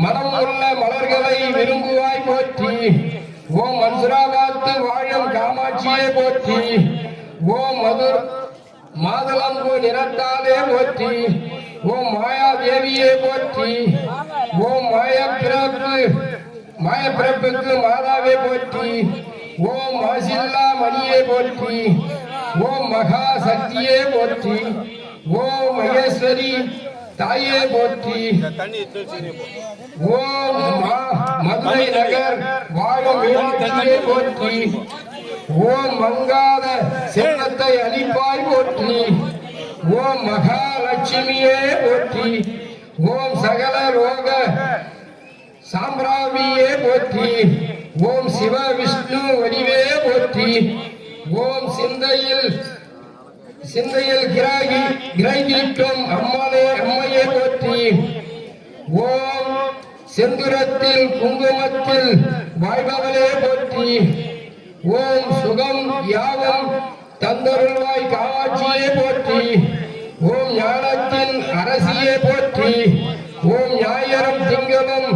மனமுள்ள மலர்களை விரும்புவாய் போற்றி. ஓம் மன்சுராபாத்து வாழும் காமாட்சியே போற்றி. ஓம் மாதுளம்பு நிறத்தாலே போற்றி. ஓம் மாயாதேவியே போற்றி. ஓம் மாயப்பிறப்புக்கு மாதாவே போற்றி. ஓம் மாசில்லா மணியே போற்றி. ஓம் மகா சக்தியே போற்றி. ஓம் மகேஸ்வரி தாயே போற்றி. ஓம் மதுரை நகர் வாழும் மீனாட்சியே போற்றி. ஓம் மங்காத செல்வத்தை அளிப்பாய் போற்றி. ஓம் மகாலட்சுமியே போற்றி. ஓம் சகல ரோக சாம்ராவியே போற்றி. ஓம் சிவ விஷ்ணு வடிவே போற்றி. ஓம் சிந்தையில் கிராகிக்கும் அம்மையே போற்றி. ஓம் செந்துரத்தில் குங்குமத்தில் வாழ்பவளே போற்றி. ஓம் சுகம் யாவும் தந்தருள்வாய் காமாட்சியே போற்றி. ஓம் ஞானத்தின் அரசியே போற்றி. ஓம் ஞாயிறும் திங்களும்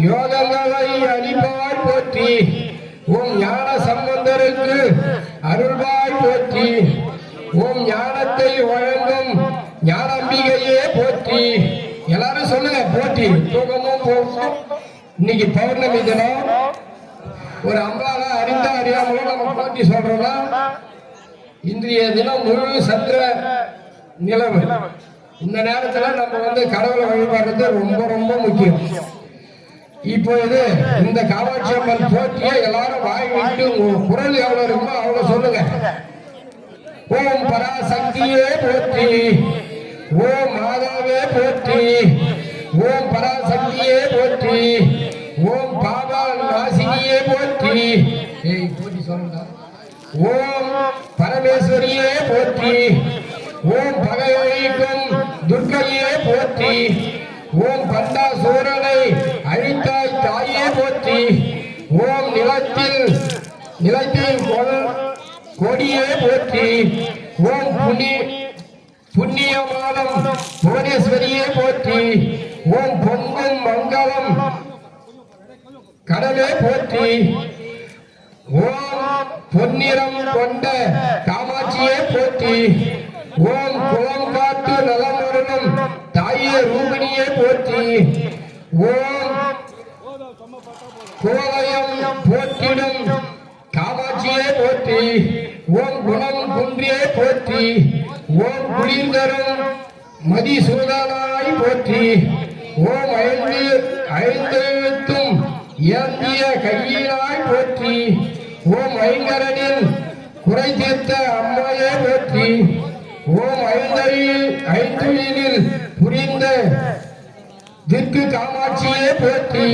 யோகங்களை அளிப்பாய் போற்றி. ஓம் ஞான சம்பந்தருக்கு அருள்வாய் போற்றி. ஓம் ஞானத்தை வழங்கும் ஞானம்பிகையே போற்றி. எல்லாரும் சொல்லுங்க போற்றி. தூக்கமும் போகும். இன்னைக்கு பௌர்ணமி தினம். ஒரு அம்பால அறிந்தா அறியாமலோ நம்ம போற்றி சொல்றோம்னா, இன்றைய தினம் முழு சந்திர நிலவு. இந்த நேரத்துல நம்ம கடவுளை வழிபாடுறது ரொம்ப ரொம்ப முக்கியம். இப்பொழுது இந்த காமாட்சி அம்மன் போற்றிய எல்லாரும் வாய் விட்டு குரல் எவ்வளவு இருக்குமோ அவ்வளவு சொல்லுங்க. ஓம் பராசக்தியே போற்றி. ஓம் மாதாவே போற்றி. ஓம் பராசக்தியே போற்றி. ஓம் பாபா நாசினியே போற்றி. போற்றி சொல்லுங்க. ஓம் பரமேஸ்வரியே போற்றி. ஓம் பகையழிக்கும் துர்க்கையே போற்றி. ஓம் பண்டாசூரனை அழித்தாய் தாயே போற்றி. ஓம் நிலத்தில் கொடியே போற்றி. ஓம் புண்ணியமானம் புவனேஸ்வரியே போற்றி. ஓம் பொங்கும் மங்களம் கடலே போற்றி. ஓம் பொன்னிறம் கொண்ட காமாட்சியே போற்றி. ஓம் குளம் காட்டு நலமருளும் தாயே ரூபிணியே போற்றி. ஓம் கோலயம் போற்றிடும் காமாட்சியே போற்றி. ஓம் குணம் குன்றியே போற்றி. ஓம் குளிர்தரும் மதிசூதனாய் போற்றி. ஓம் ஐந்தெழுத்தும் ஏந்திய கையினாய் போற்றி. ஓம் ஐங்கரனின் குறை தீர்த்த அம்மையே போற்றி. ஓம் ஐந்தொழிலில் புரிந்த திக்கு காமாட்சியே போற்றி.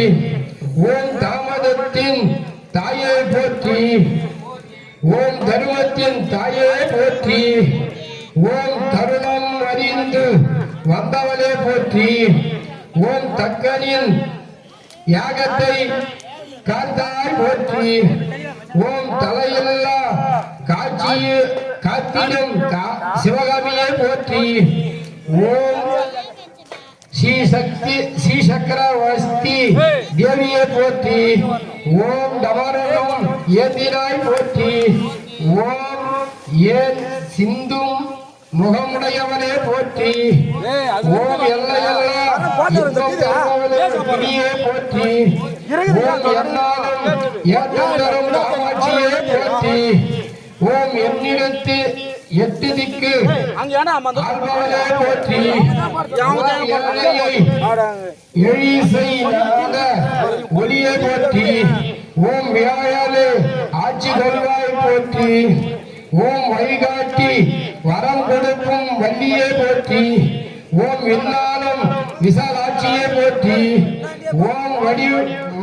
ஓம் தாமதத்தின் தாயே போற்றி. ஓம் தருமத்தின் தாயே போற்றி. ஓம் தருணம் அறிந்து வந்தவளே போற்றி. ஓம் தக்கனின் யாகத்தை காத்தாய் போற்றி. ஓம் தலையில்லா காத்திடும் சிவகாமியே போற்றி. ஓம் ஸ்ரீ சக்கரவஸ்தி தேவியே போற்றி. ஓம் டமரகம் ஏந்தினாய் போற்றி. ஓம் ஏன் சிந்தும் முகமுடையவனே போற்றி. ஓம் எல்லையல்ல புதியே போற்றி. ஓம் என்னாலும் ஏற்றம் தரும் காமாட்சியே போற்றி. ஓம் என்னிடத்து எட்டு திக்கு ஆள்பவனே போற்றி. எழிசை நாத ஒளியே போற்றி. ஓம் வியாழே ஆட்சி கொள்வாய் போற்றி. ஓம் வழிகாட்டி வரம் கொடுக்கும் வள்ளியே போற்றி. ஓம் என்னாலும் விசாலாட்சியே போற்றி. ஓம்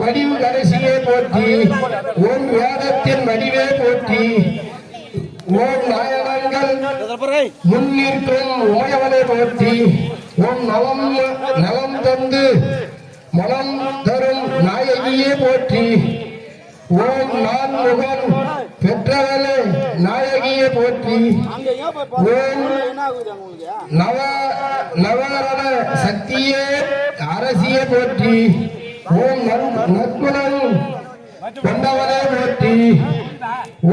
வடிவு கடைசியே போற்றி. ஓம் வேதத்தின் வடிவே போற்றி. ஓம் நாயகங்கள் முன்னிற்கும் உமையவனை போற்றி. ஓம் நலம் தந்து மனம் தரும் நாயகியே போற்றி. ஓம் நான் முகன் பெற்றவளே நாயகியே போற்றி. ஓம் நவரண சக்தியே அரசியே போற்றி. ஓம் நற்குணம் கொண்டவளே போற்றி.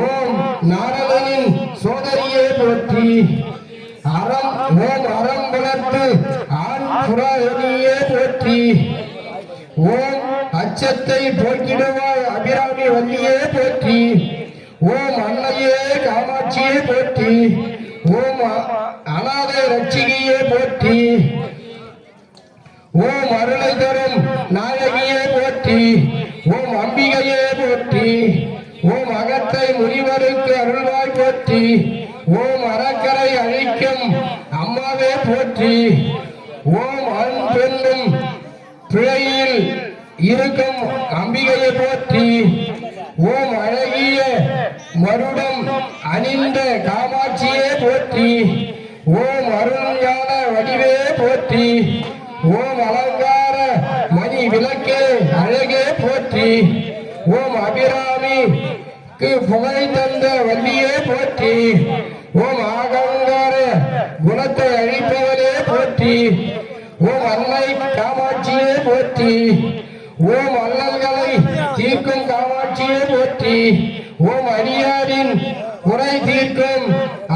ஓம் நாரதனின் சோதரியே போற்றி. ஓம் அறம்புலத்து ஆண் புறாணியே போற்றி. ஓம் அச்சத்தை போக்கிடுவாய் அபிராமி வள்ளியே போற்றி. ஓம் அன்னையே காமாட்சியே போற்றி. ஓம் அநாதை ரட்சிகையே போற்றி. ஓம் அருளை தரும் நாயகியே போற்றி. ஓம் அம்பிகையே போற்றி. ஓம் அகத்தை முனிவருக்கு அருள்வாய் போற்றி. ஓம் அறக்கரை அழிக்கும் அம்மாவே போற்றி. ஓம் ஆண் பெண்ணும் பிழையில் இருக்கும் அம்பிகையை போற்றி. ஓம் அழகிய மருடம் அணிந்த காமாட்சியே போற்றி. ஓம் அருள்ஞான வடிவே போற்றி. ஓம் அலங்கார மணி விளக்கே அழகே போற்றி. ஓம் அபிராமிக்கு புகழை தந்த வள்ளியே போற்றி. ஓம் ஆகங்கார குணத்தை அழிப்பவரே போற்றி. ஓம் அன்னை காமாட்சியே போற்றி. ஓம் அல்லல்களை தீர்க்கும் காமாட்சியே போற்றி. ஓம் அடியாரின் குறை தீர்க்கும்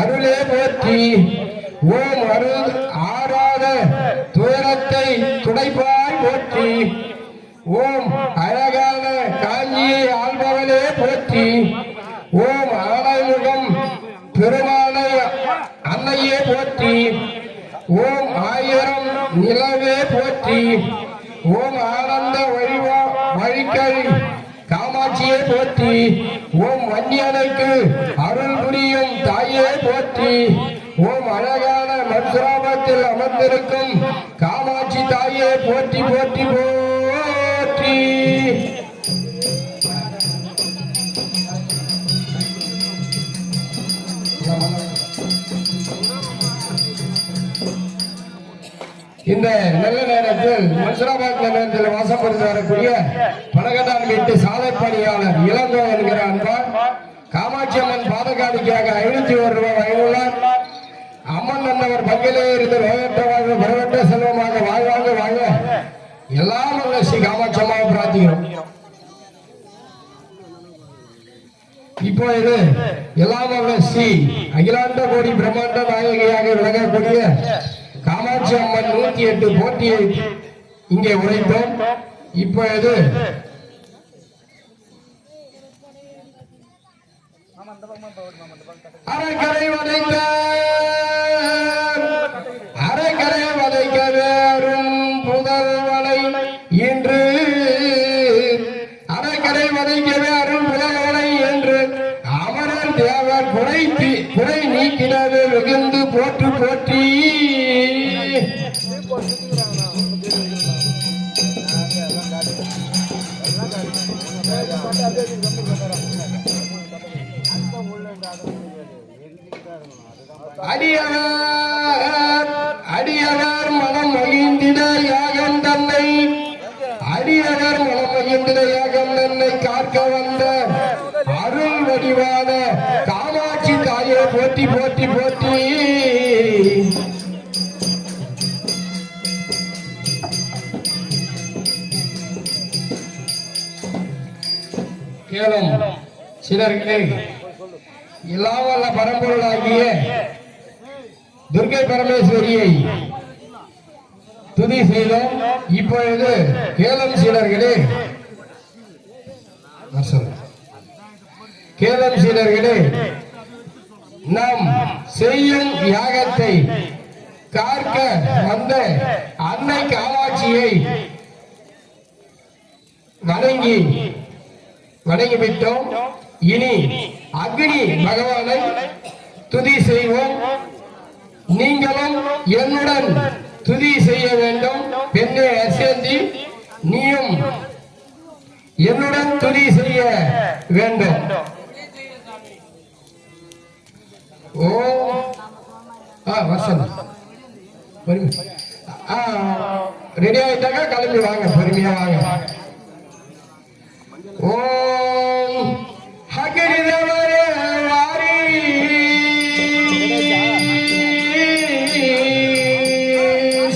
அருளே போற்றி. ஓம் அருள் ஆறாத துயரத்தை துடைப்பாய் போற்றி. ஓம் அழகான காஞ்சியை ஆள்பவனே போற்றி. ஓம் ஆனைமுகம் பெருமானை அன்னையே போற்றி. ஓம் ஆயிரம் நிலவே போற்றி. ஓம் ஆனந்த வழிக்கழி காமாட்சியே போற்றி. ஓம் வன்னியனுக்கு அருள் புரியும் தாயே போற்றி. ஓம் அழகான மத்ராபத்தில் அமர்ந்திருக்கும் காமாட்சி தாயே போற்றி போற்றி போற்றி. இந்த நல்ல நேரத்தில் மன்சூராபாத் நகரத்தில் வாசப்படுத்தி வரக்கூடிய பனகட்டான் வீட்டு சாலை பணியாளர் இளங்கோ என்கிற அன்பார் காமாட்சி அம்மன் பாதகாணிக்காக 501 ரூபாய் வழங்கியுள்ளார். அம்மன் வந்தவர் பங்கிலே இருந்து வரவேற்ற செல்வமாக வாழ்வாங்க வாங்க எல்லாம் வல்ல ஸ்ரீ காமாட்சி அம்மாவை பிரார்த்திக்கிறோம். இப்பொழுது எல்லாம் வல்ல ஸ்ரீ அகிலாண்ட கோடி பிரம்மாண்ட நாயகியாக விளங்கக்கூடிய காமாட்சி அம்மன் 108 போட்டியை இங்கே உரைத்தோம். இப்பொழுது அரைக்கரை வதைக்க வேறும் புதல்வனை இன்று அரைக்கரை வதைக்கவே அருள் புதல்வனை என்று அமரர் தேவர் குறை நீக்கினது வெகுந்து போற்று போற்றி. அடியவர் மனம் மகிழ்ந்திட யாகம் தன்னை காக்க வந்த அருள் வடிவான காமாட்சி தாயை போற்றி போற்றி போற்றி. கேளும் சிலர்களே, எல்லாம் வல்ல பரம்பொருளாகிய துர்க்கை பரமேஸ்வரியை துதி செய்தோம். இப்பொழுது கேளும் சிலர்களே, நாம் செய்யும் யாகத்தை காக்க வந்த அன்னை காமாட்சியை வணங்கிவிட்டோம். இனி அக்னி பகவானை துதி செய்வோம். நீங்களும் என்னுடன் துதி செய்ய வேண்டும். பெண்ணே அசேந்தி, நீயும் என்னுடன் துதி செய்ய வேண்டும். ஓ வசந்த் ரெடி ஆயிட்டாங்க, கிளம்பி வாங்க, பொறுமையா வாங்க. ஓம் அக்னி தேவரே வாரி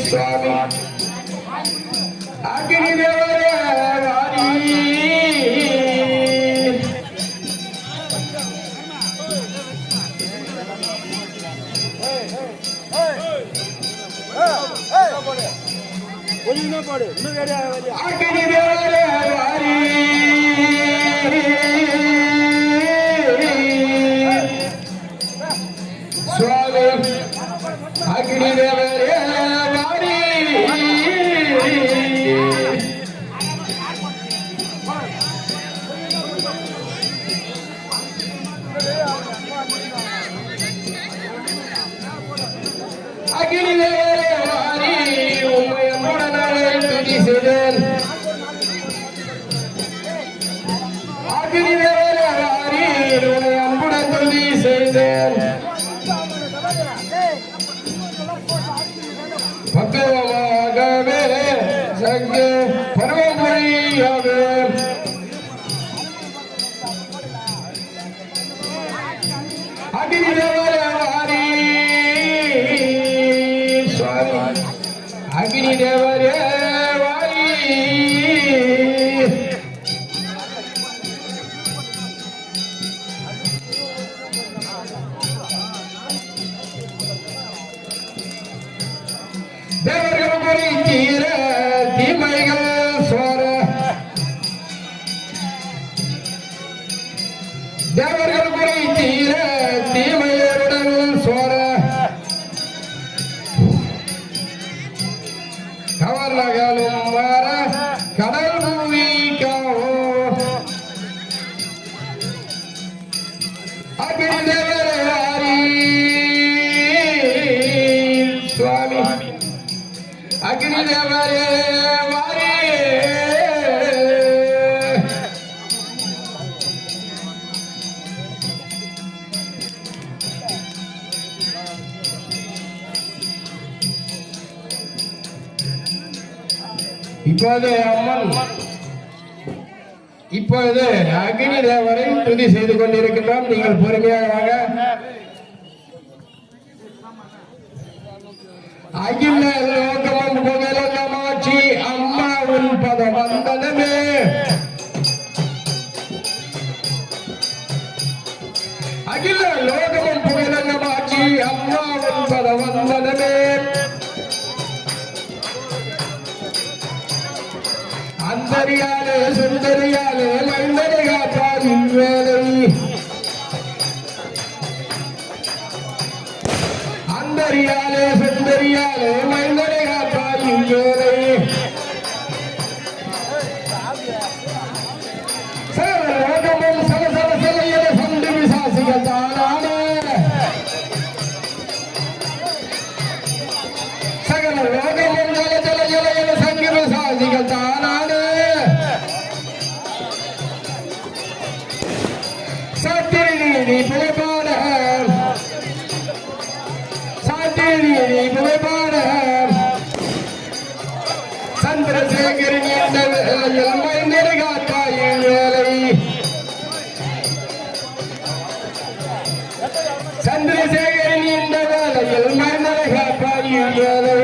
சுவாமி, அக்னி தேவரே வாரி அக்னி தேவரே வாரி சுவாமி, அக்னி தேவரே வாரி அக்னி தேவரே வாரி உம்மை அன்புடனே துதி செய்தேன். அக்னி தேவரே வாரி உம்மை அன்புடன் துதி செய்தேன். பக்குவமாகவே சங்கு பருவமொழியாவே அக்னி தேவரே வாரி சுவாமி, அக்னி தேவரே வாரி தேவர்கள் குறை தீர தீமைகள் சோர, தேவர்கள் குறை தீர தீமையுடன் சோர, கவர்நகலும் மாற கடல் பூமி காவோ அக்னி தேவரே வாரி சுவாமி, அக்னி தேவரே வாரி இப்போது அம்மன் இப்பொழுது அக்னி தேவரை துதி செய்து கொண்டிருக்கின்றோம். நீங்கள் பொறுமையாக வாங்க. அகில லோகமும் புகழமாட்சி அம்மாவின் பத வந்தனமே. அகில லோகமும் புகழமாட்சி அம்மாவின் பத வந்தனமே. அந்தரியாலே சுந்தரியாலே மைந்தனை காப்பாரின் வேலை. அந்தரியாலே சுந்தரியாலே மைந்தனை காப்பாரின் வேலை. சகலோகமும் சலசல சிலையில சண்டு விசாசிகள் தானானே. சகல லோகமும் ஜல ஜல ஜலையில சங்கு விசாசிகள் தானானே. சாத்திரி புகைப்பாட சாத்திரி புகைப்பாட சந்திரசேகரின் என்ற மைந்தரிகாத்தாயின் வேலை. சந்திரசேகரின் இந்த வேலையில் மைந்தரிகாத்தாயின் வேலை.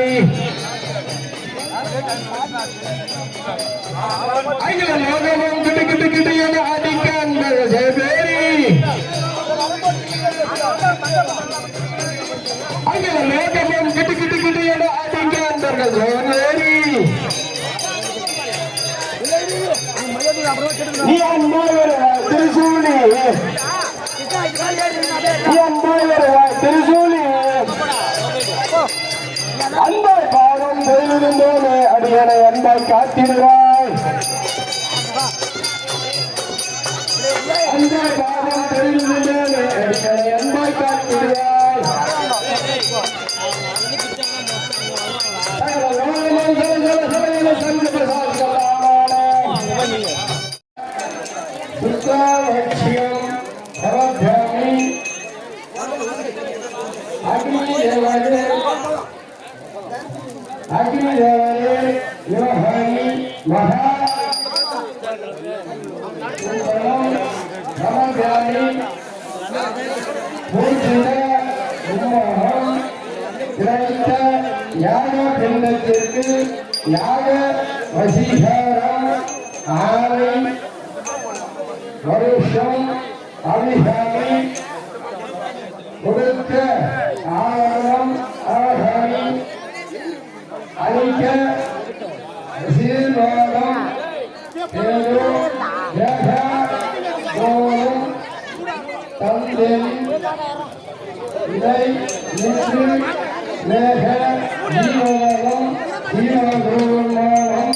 அகில லோகமும் கிட்டு கிட்டு கிட்டு என அடிக்க பேரி. அகில லோகமும் கிட்டு கிட்டு கிட்டு என அடிக்க அன்பர்கள் பேரி. நீ அன்பு வருவாய் திருசூலி. நீ அன்பு வருவாய் திருசூலி. அன்பாய் பாவம் செய்திருந்தோனே அடியனை அன்பாய் காத்திடுவாய். அன்பாய் பாவம் செய்திருந்தோனே அடியனை அன்பாய் காத்திடுவாய். சுத்தாலட்சியம் சமத்யாமி அக்னிதேவரே அக்னிதேவரே யோகானி மகா சமத்யாமி பூஜித உம்மகம் கிடைத்த யாக பிண்டத்திற்கு யாக வசீகாரம் ஆலை வருஷம் அபிஷாமி கொடுத்த ஆவரணம் ஆகாமி அழிக்க சீர்வாதம் தேவோ தேக கோலம் தந்தேன் இதை நின்று மேக ஜீவனம் ஜீவனம்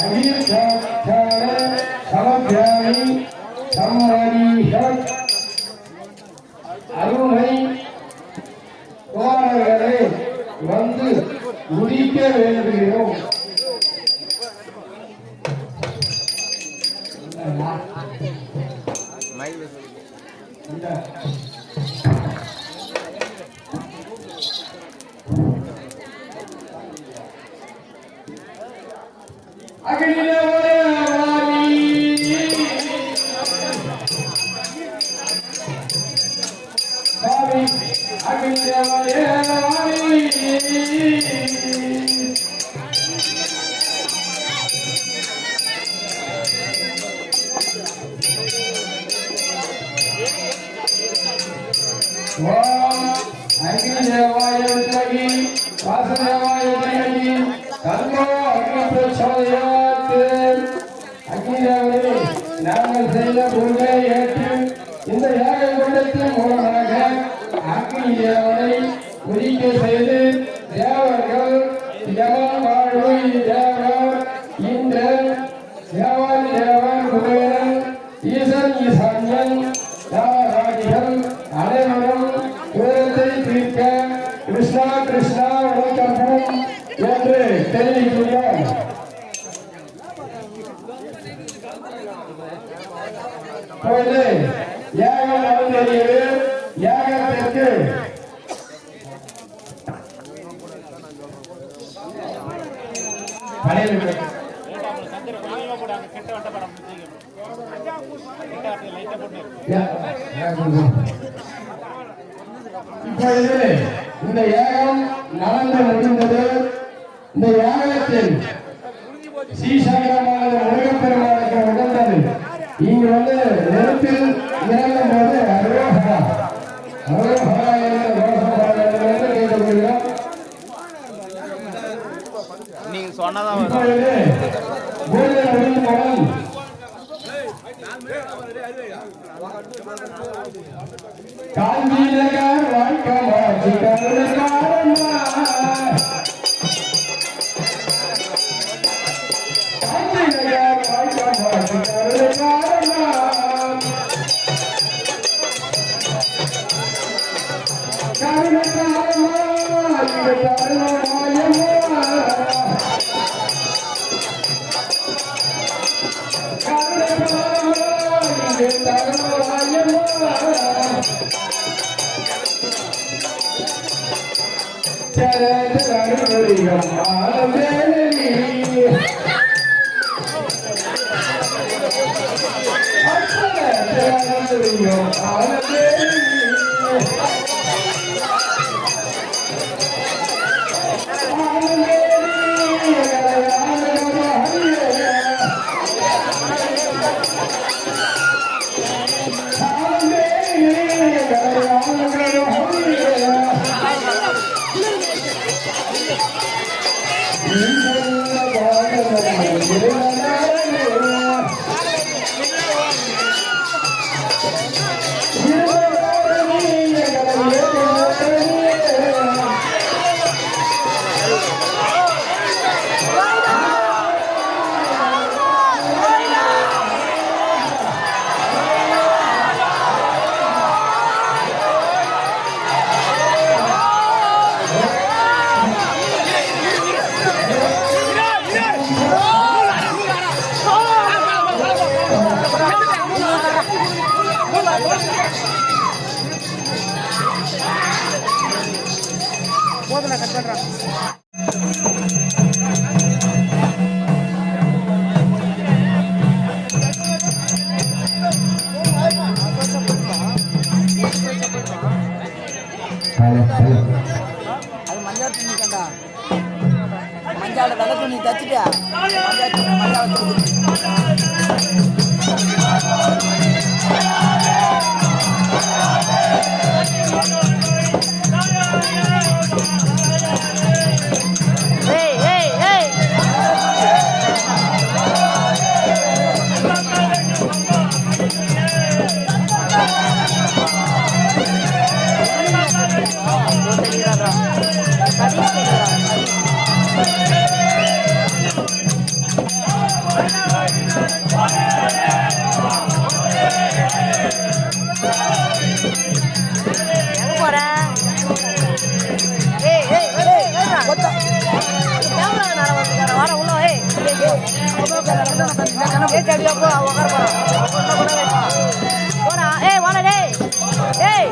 அகிர்கார சமத்யாமி சம்மரீஷம் அருமை குமாரர்களே வந்து முடிக்க வேண்டுகிறோம். நாங்கள் செய்த பூஜை ஏற்று இந்த யாக குண்டத்தின் மூலமாக அக்னி தேவனை உதிக்க செய்து தேவர்கள் யமன் வாழ்வு தேவர் இந்திரன் தேவன் தேவன் குபேரன் ஈசன் ஈசான்யன் யாராகிகள் அனைவரும் துயரத்தை தீர்க்க கிருஷ்ணா கிருஷ்ணா உனக்கப்படும் என்று தெரிவிக்கின்றோம். இப்பொழுது யாகம் நடந்தேறியது. யாகத்திற்கு படையல் இப்பொழுது இந்த யாகம் நடந்து முடிந்தது. இந்த யாகத்தில் ஸ்ரீசங்கரமானது முருகப்பெருமானுக்கு உகந்தது. இங்கு வந்து நெருப்பில் இறங்கும் போது அரோகரா அரோகரா என்ற கோஷம் கேட்டுக்கொள்கிறோம். நீங்க சொன்னதான் இப்பொழுது பூஜை முடிந்தவுடன் காஞ்சி நகர் வாழ்க்கை காரணமா அது மஞ்சள் துணி கண்டா மஞ்சால வெள்ளை துணி தச்சுட்டியா மஞ்சால Hey!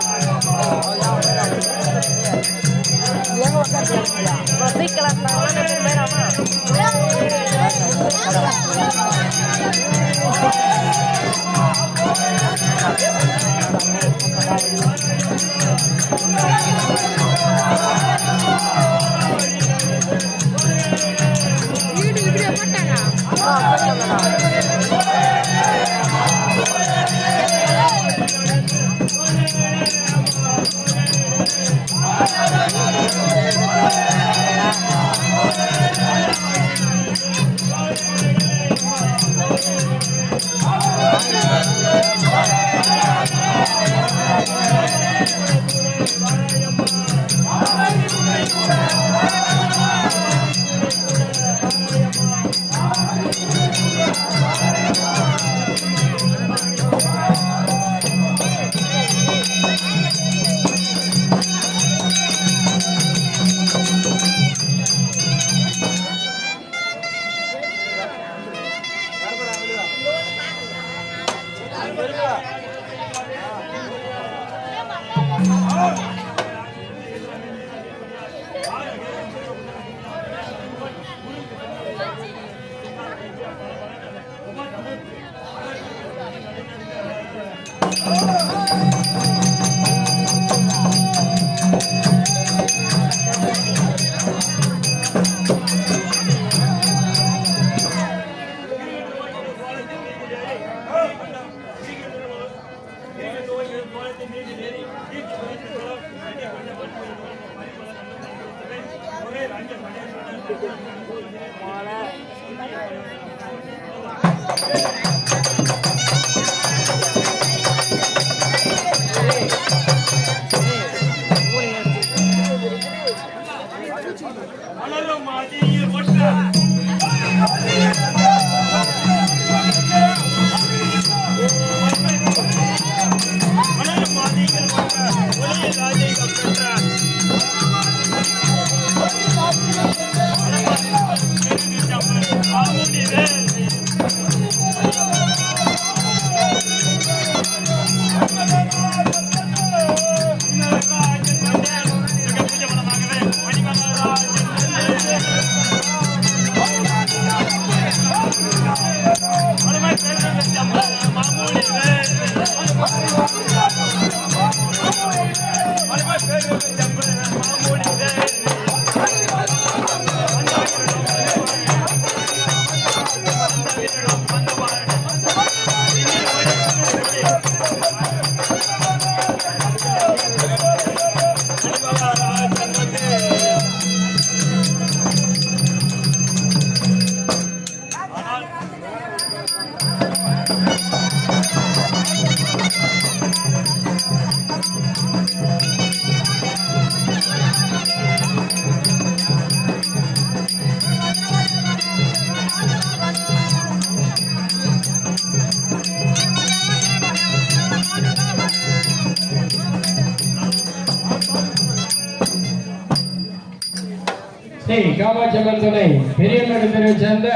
ஸ்ரீ காமாட்சியம்மன் துணை பெரியமங்கலத்தை சேர்ந்த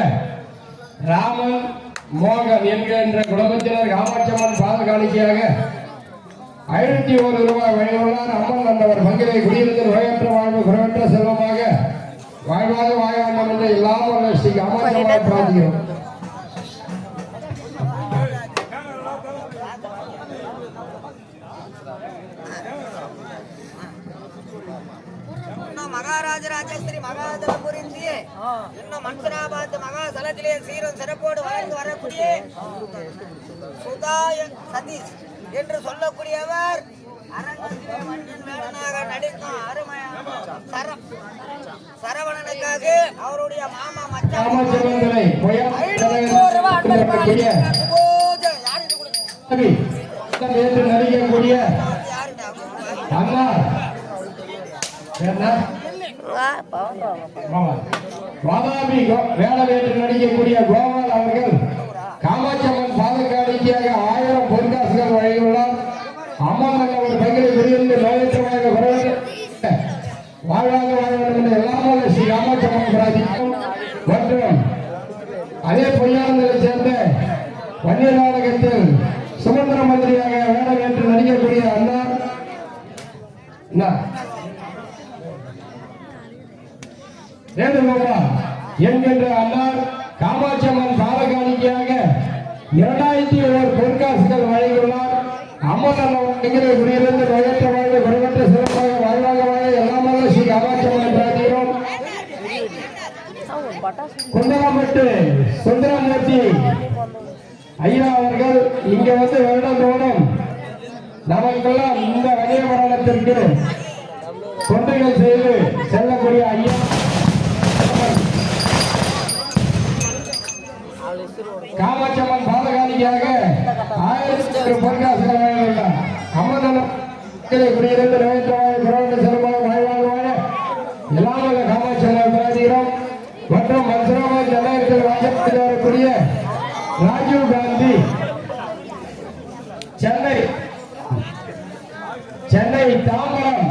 ராமன் மோகன் என்கின்ற குடும்பத்தினர் காமாட்சியம்மன் பாதகாணிக்கையாக 501 ரூபாய் வழங்கியுள்ளார். அம்மன் அந்தவர் பங்கிலே குடியிருந்து நோயற்ற வாழ்வு குறைவற்ற செல்வமாக வாழ்வாக வாழ வேண்டும் என்று இல்லாமல் ஸ்ரீ காமாட்சியம்மன் பிரார்த்திக்கிறோம். மகாராஜராஜஸ்ரீ மகாதலம் புரிந்து இன்னும் மன்சனாபாத் மகாசலத்திலே சீரும் சிறப்போடு வளர்ந்து வரக்கூடிய சுதாய சதீஷ் என்று சொல்லக்கூடியவர் அரங்கத்திலே மண்ணின் வேடனாக நடிக்கும் அருமையான சரவணனுக்காக அவருடைய மாமா மச்சான் நடிக்கக்கூடிய வாதாபி வேடவேற்று நடிக்கக்கூடிய கோபால் அவர்கள் காமாட்சியம்மன் பாதகாணிக்கையாக 1000 பொற்காசுகள் வழங்கியுள்ளார். அம்மன் ஒரு பங்கிலை குடியிருந்து நோயற்றமாக வாழ்வாக வாழ வேண்டும் என்று எல்லாமே ஸ்ரீ காமாட்சியம்மன் பிரார்த்திக்கும். மற்றும் அதே பொய்யானதை சேர்ந்த வன்னியர் நாடகத்தில் சுதந்திர மந்திரியாக வேடவேற்று நடிக்கக்கூடிய அண்ணா வேணுகோபால் என்கின்ற அன்னார் காமாட்சியம்மன் பாதகாணிக்கையாக 2001 பொற்காசுகள் வழங்கியுள்ளார். அம்மன் குடியிருந்து நோயற்ற வாழ்வு குறைவற்ற சிறப்பாக வாழ்வாக வாழ எல்லாமே ஸ்ரீ காமாட்சியம்மன் பிரார்த்திக்கிறோம். குந்தராம்பட்டு சுந்தரமூர்த்தி ஐயா அவர்கள் இங்க வந்து வருடந்தோறும் நமக்கெல்லாம் இந்த வணிகமரணத்திற்கு தொண்டுகள் செய்து செல்லக்கூடிய ஐயா காமாட்சியம்மன் பாதகாணிக்கையாக 1000 பொற்காசுகள் வழங்கியுள்ளார். அம்மன் குடியிருந்து நோயற்ற செல்வமாக வாழ்வாக வாழ எல்லாமே காமாட்சியம்மன் பிரார்த்திக்கிறோம். மற்றும் மன்சூராபாத் ஜனநாயகத்தில் வாசப்பட்டு வரக்கூடிய ராஜீவ் காந்தி சென்னை தாம்பரம்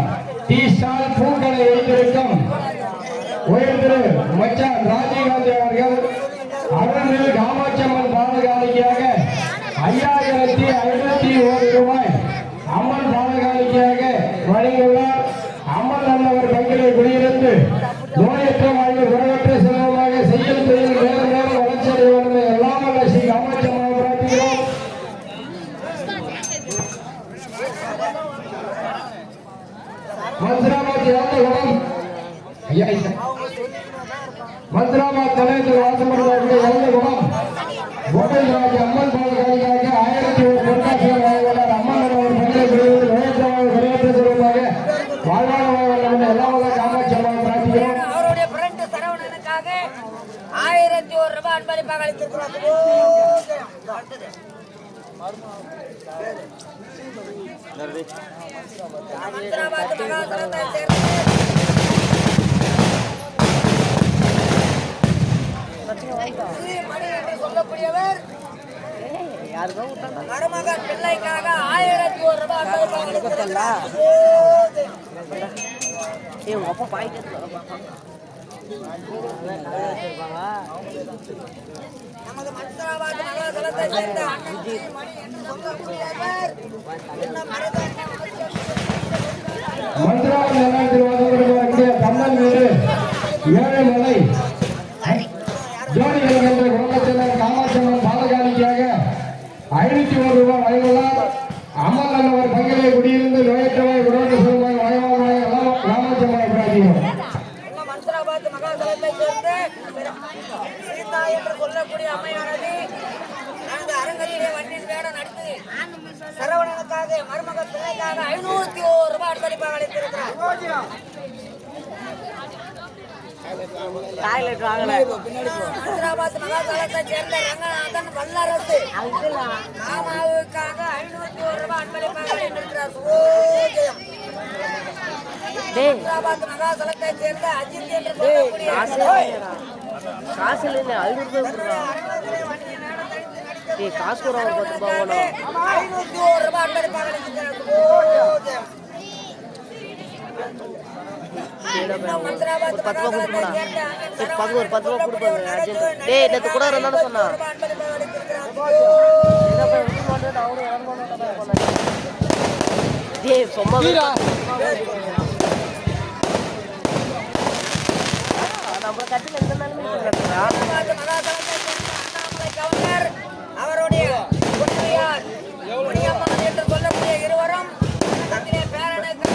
டி ஸ்டால் பூக்களை வைத்திருக்கும் உயர்திரு மச்சான் ராஜீவ் காந்தி அவர்கள் அருள்மிகு காமாட்சியம்மன் பாதகாணிக்கையாக 5501 ரூபாய் அம்மன் பாதகாணிக்கையாக வழங்கியுள்ளார். அம்மன் நல்லவர் பங்கிலே குடியிருந்து நோயற்ற வாழ்வு குறைவற்ற செல்வமாக செய்யும் தொழில் நேரம் நேரம் வளர்ச்சி அடைய வேண்டும் எல்லாம் அல்ல ஸ்ரீ காமாட்சியம்மன் பிரார்த்திக்கிறோம். மந்திராபாத் தலைவர் வாசமடைந்த குணம் கோவிந்தராஜ் அம்மன் பாதகாணிக்காக 1001 பொற்காசுகள் வழங்கியுள்ளார். அம்மன் ஒரு பங்கிலே குடியிருந்து நோயற்ற வாழ்வு குறைவற்ற செல்வமாக வாழ்வாக வாழ வேண்டும் எல்லாம் காமாட்சியம்மன் பிரார்த்திக்கிறோம். அவருடைய ரூபாய் அன்பளிப்பாக அளித்திருக்கிறார். மந்திராபாத் மகாசலத்தை சேர்ந்த மணி என்று சொல்லக்கூடியவர் மருமகன் பிள்ளைக்காக 1001 ரூபாய் அன்பளிப்பாக அளித்திருக்கிறார். நமது மந்திராபாத் மகாசலத்தை சேர்ந்த மணி என்று சொல்லக்கூடியவர் மந்திராபாத் நகரத்தில் வரக்கூடிய கண்ணன் வீடு ஏழைமலை ஜோதிகள் என்ற குடும்பத்தினர் காமாட்சியம்மன் பாலகாணிக்காக 501 ரூபாய் வழங்குள்ளார். அம்மன் அன்னவர் பங்கிலே குடியிருந்து நோயற்றவாய் குடோட்டு சொல்வாய் வயமாவாய் காமாட்சியம்மனை பிரார்த்திக்கிறோம். மந்திராபாத் மகாசலத்தை சேர்ந்து சீதா என்று சொல்லக்கூடிய அம்மையானது அந்த அரங்கத்திலே வண்டின் வேடம் நடித்து சரவணனுக்காக மருமக பிள்ளைக்காக 501 ரூபாய் அன்பளிப்பாக அளித்திருக்கிறார். மந்திராபாத் மகாசலத்தை சேர்ந்த ரங்கநாதன் வல்லரசு மாமாவுக்காக 501 ரூபாய் அன்பளிப்பாக அளித்திருக்கிறார். மந்திராபாத் மகாசலத்தை சேர்ந்த அஜித் என்று சொல்லக்கூடிய காசு இல்லை 500 காசு ஒரு 10 ரூபாய் 501 ரூபாய் அன்பளிப்பாக அளித்திருக்கிறார். மந்திராபாத் மகாசலத்தை சேர்ந்த 10 ரூபாய் கொடுப்பாங்க அர்ஜென்ட். டேய் நேத்து கூட இருந்தானே சொன்னா டேய் சும்மா நம்ம கட்டில எந்த நாளுமே கவர்னர் அவருடைய உண்மையார் முனியம்மன் என்று சொல்லக்கூடிய இருவரும் தன்னுடைய பேரனுக்கு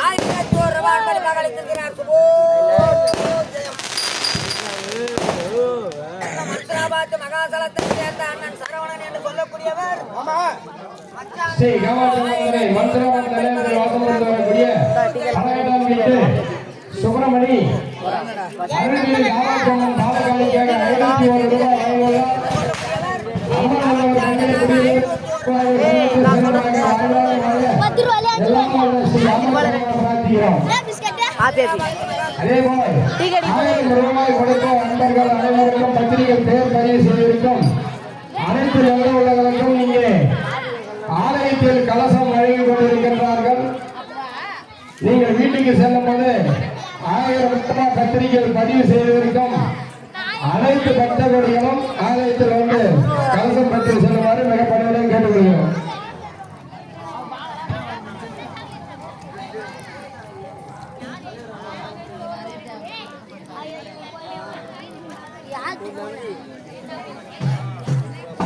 1001 ரூபாய் அன்பளிப்பாக அளித்திருக்கிறார். மந்திராபாத் மகாசலத்தை சேர்ந்த அண்ணன் சரவணன் என்று சொல்லக்கூடியவர் ஸ்ரீ காமாட்சியம்மனை மந்திராபாத் நகரத்தில் வாசம் வரக்கூடிய 12ஆம் வீட்டு சுப்பிரமணி அருள்மிகு காமாட்சியம்மன் பாலகாணிக்காக 501 ரூபாய் வழங்குள்ளார். அம்மன் அன்னவர் பங்கிலே குடியிருந்து ரூபாய் கொடுத்த நண்பர்கள் அனைவருக்கும் பத்திரிகை பெயர் பதிவு செய்திருக்கும் அனைத்து நல்ல உள்ளவர்களுக்கும் இங்கே ஆலயத்தில் கலசம் வழங்கிக் கொண்டிருக்கின்றார்கள். நீங்கள் வீட்டுக்கு செல்லும் போது 1000 ரூபாய் பத்திரிகைகள் பதிவு செய்திருக்கும் அனைத்து பக்தர்களும் ஆலயத்தில் வந்து கலசம் பற்றி செல்லுமாறு மிக பணியுடன் கேட்டுக்கொள்கிறோம்.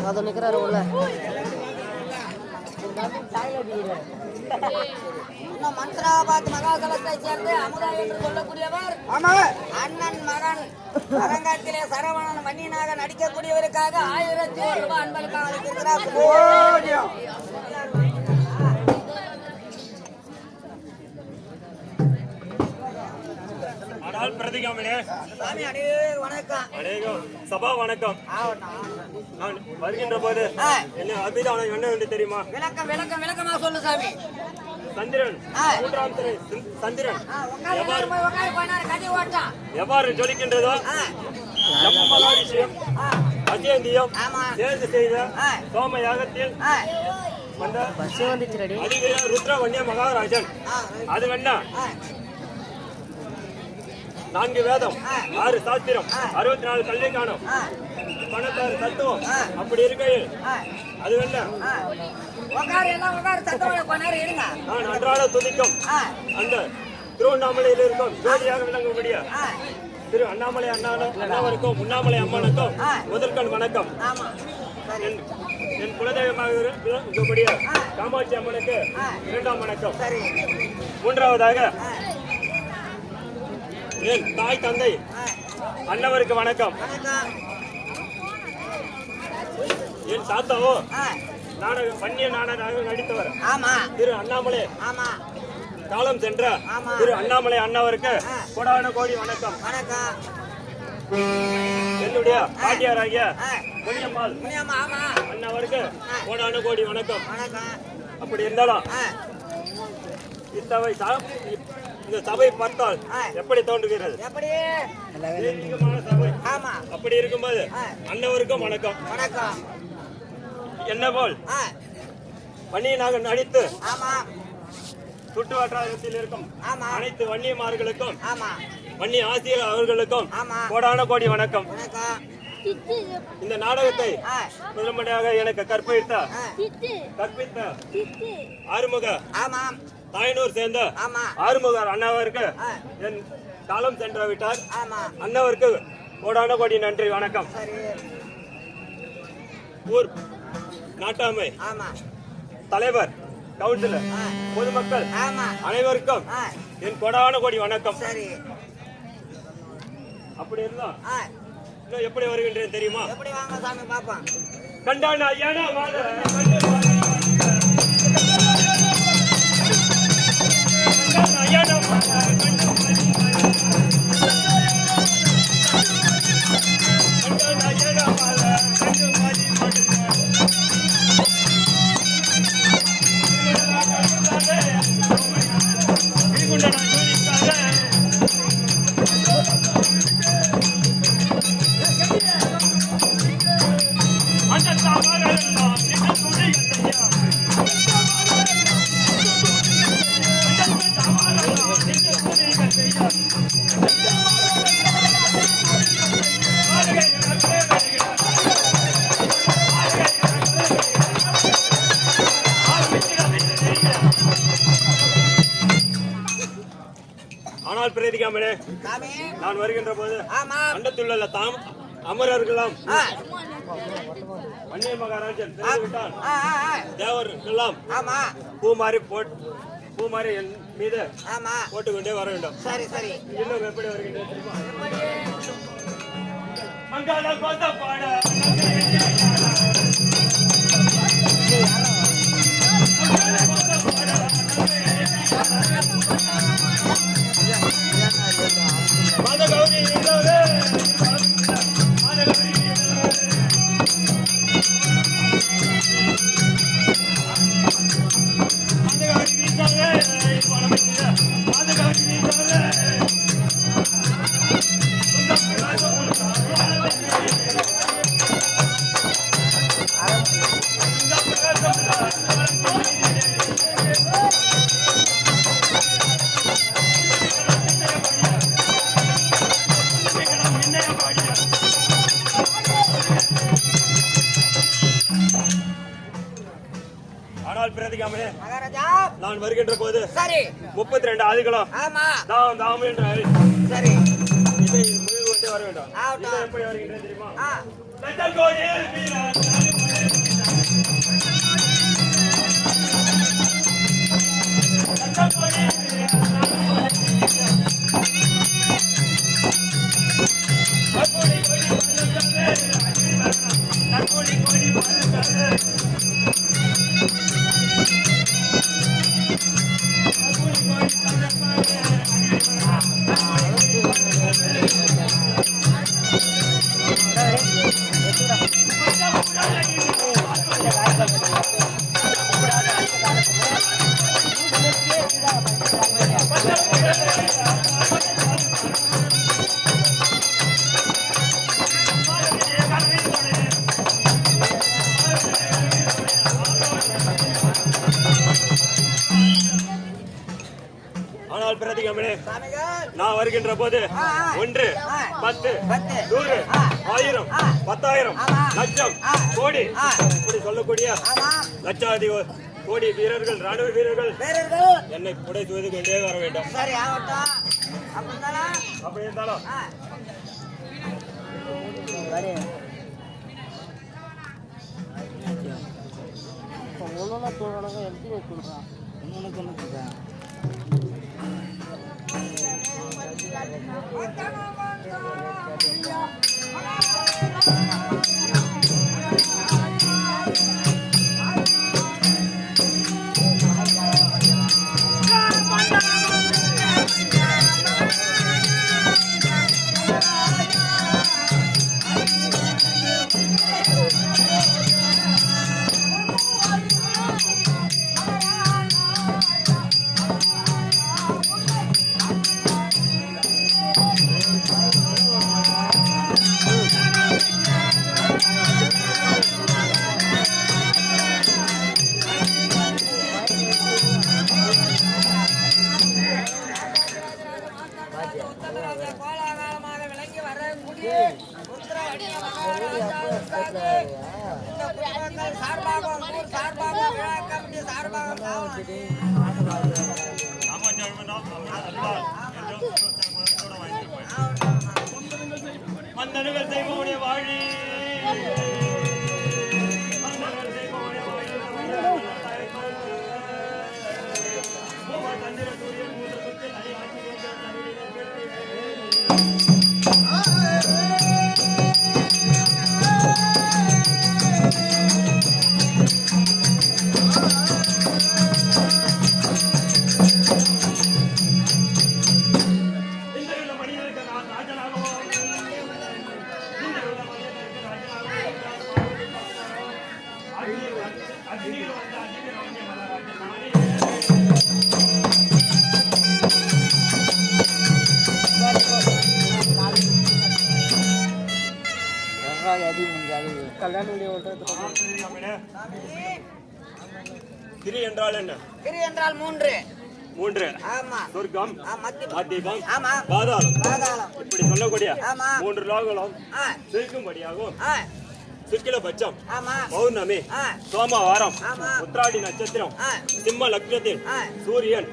அது நிக்கிறாரு உள்ள மந்திராபாத் மகாசலத்தை சேர்ந்து அமுதா என்று சொல்லக்கூடியவர் அண்ணன் மகன் அரங்கத்திலே சரவணன் மன்னியனாக நடிக்கக்கூடியவருக்காக 1001 ரூபாய் அன்பளிப்பாக அளித்திருக்கிறார். சாமி அனைவரும் வணக்கம். சபா வணக்கம். நான் வருகின்ற போது என்ன அபிதானம் என்ன என்று தெரியுமா? விளக்கமா சொல்லு சாமி. சந்திரன் 3ஆம் துறை சந்திரன் எவ்வாறு ஜொலிக்கின்றதோ அஜயந்தியம் சேர்ந்து செய்த சோம யாகத்தில் வந்த அதிக ருத்ர வன்னிய மகாராஜன் அது வேணா 4 வேதம் 6 சாஸ்திரம் 64 கல்வி காணும் 16 தத்துவம் அப்படி இருக்கையில் அது வேணா நான் அன்றாட துதிக்கும் அந்த திருவண்ணாமலையில் இருக்கும் ஜோதியாக விளங்கக்கூடிய திரு அண்ணாமலை அண்ணாவருக்கும் உண்ணாமலை அம்மனுக்கும் முதற்கண் வணக்கம். என் குலதெய்வமாக இருக்கக்கூடிய காமாட்சி அம்மனுக்கு 2ஆம் வணக்கம். 3ஆவதாக என் தாய் தந்தை அண்ணவருக்கு வணக்கம். என் தாத்தாவோ வன்னிய நாடக நடித்தவர் திரு அண்ணாமலை காலம் சென்ற திரு அண்ணாமலை அண்ணாவருக்கு கோடான கோடி வணக்கம். என்னுடைய பாட்டியாராகிய முனியம்மாள் முனியம்மா, ஆமா. அண்ணவருக்கு கோடான கோடி வணக்கம். வணக்கம். அப்படி இருந்தாலும் இந்த சபை பார்த்தால் எப்படி தோன்றுகிறது? எப்படி? தெய்வீகமான சபை. ஆமா. அப்படி இருக்கும்போது அண்ணவருக்கும் வணக்கம். வணக்கம். என்ன போல் வன்னியனாக நடித்து ஆமா. சுற்று வட்டாரத்தில் இருக்கும் ஆமா. அனைத்து வன்னியமார்களுக்கும் ஆமா. வன்னி ஆசிரியர் அவர்களுக்கும் ஆமா. கோடான கோடி வணக்கம். வணக்கம். இந்த நாடகத்தை முதன்முறையாக எனக்கு கற்பித்த ஆறுமுக ஆமா. தாயனூர் சேர்ந்த ஆமா. ஆறுமுக அண்ணாவிற்கு என் காலம் சென்று விட்டார். ஆமா. அண்ணாவிற்கு கோடான கோடி நன்றி வணக்கம். சரி. ஊர் நாட்டாமை ஆமா. தலைவர் கவுன்சிலர் பொதுமக்கள் ஆமா. அனைவருக்கும் என் கோடான கோடி வணக்கம். சரி. அப்படி இருந்தா இன்னும் எப்படி வருகின்றேன் தெரியுமா? எப்படி வாங்க சாமி பாப்போம். கண்டான ஐயானா வாழ ஆனால் பிரதிகாமனே நான் வருகின்ற போது அண்டத்தில் உள்ள தாம் அமரர்களாம் வன்னிய மகாராஜன் விட்டான் தேவர் எல்லாம் பூமாரி என் மீது போட்டுக்கொண்டே வர வேண்டும். சரி சரி. இன்னும் எப்படி வருகின்றேன் தெரியுமா? மங்காள கோத்த பாட மாதகௌரி நான் வருகின்ற போது 32 ஆதிகளும் தாம் என்று சரி. இதை முடிவு கொண்டு வர வேண்டும். இதை எப்படி வருகின்றேன் தெரியுமா? ஆனால் பிரதிகமனே நான் வருகின்ற போது 1 10 100 1000 10000 லட்சம் கோடி இப்படி சொல்லக்கூடிய லட்சாதி கோடி வீரர்கள் ராணுவ வீரர்கள் என்னை புடை செய்து கொண்டே வர வேண்டும். அப்படி இருந்தாலும் மன்னர்கள் செய்வோனே வாழி திரி என்றால் என்ன? திரி என்றால் மூன்று. மூன்று. ஆமா. சொர்க்கம், மத்தியம், ஆமா, பாதாளம். பாதாளம். இப்படி சொல்லக்கூடிய ஆமா. மூன்று லோகங்களும் சிரிக்கும்படியாகும். சுக்கிலபட்சம், ஆமா, பௌர்ணமி, சோமவாரம், ஆமா, உத்திராடி நட்சத்திரம், சிம்ம லக்னத்தில் சூரியன்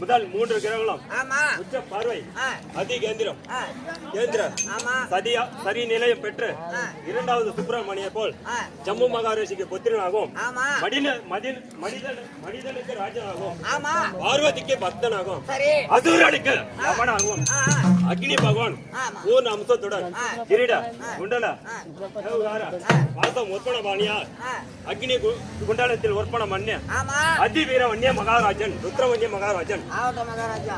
முதல் மூன்று கிரகங்களும் ஆமா, உச்ச பார்வை, அதிகேந்திரம், ஆ, கேந்திரன், ஆமா, சரி நிலையம் பெற்று இரண்டாவது சுப்பிரமணிய போல் ஜம்மு மகாராஜிக்கு புத்திரனாகவும் ஆமா, மனிதனுக்கு ராஜனாகவும் ஆமா, பார்வதிக்கு பக்தனாகவும் சரி, அசுரனுக்கு அவனாகவும் அக்னி பகவான் பூர்ண அம்சத்துடன் கிரீட குண்டல தேவகார வாசம் உற்பண பாணியா அக்னி குண்டலத்தில் உற்பண மன்னிய ஆமா, அதிவீர வன்னிய மகாராஜன் ருத்ரவன்னிய மகாராஜன் ஆவட்டம் மகாராஜா.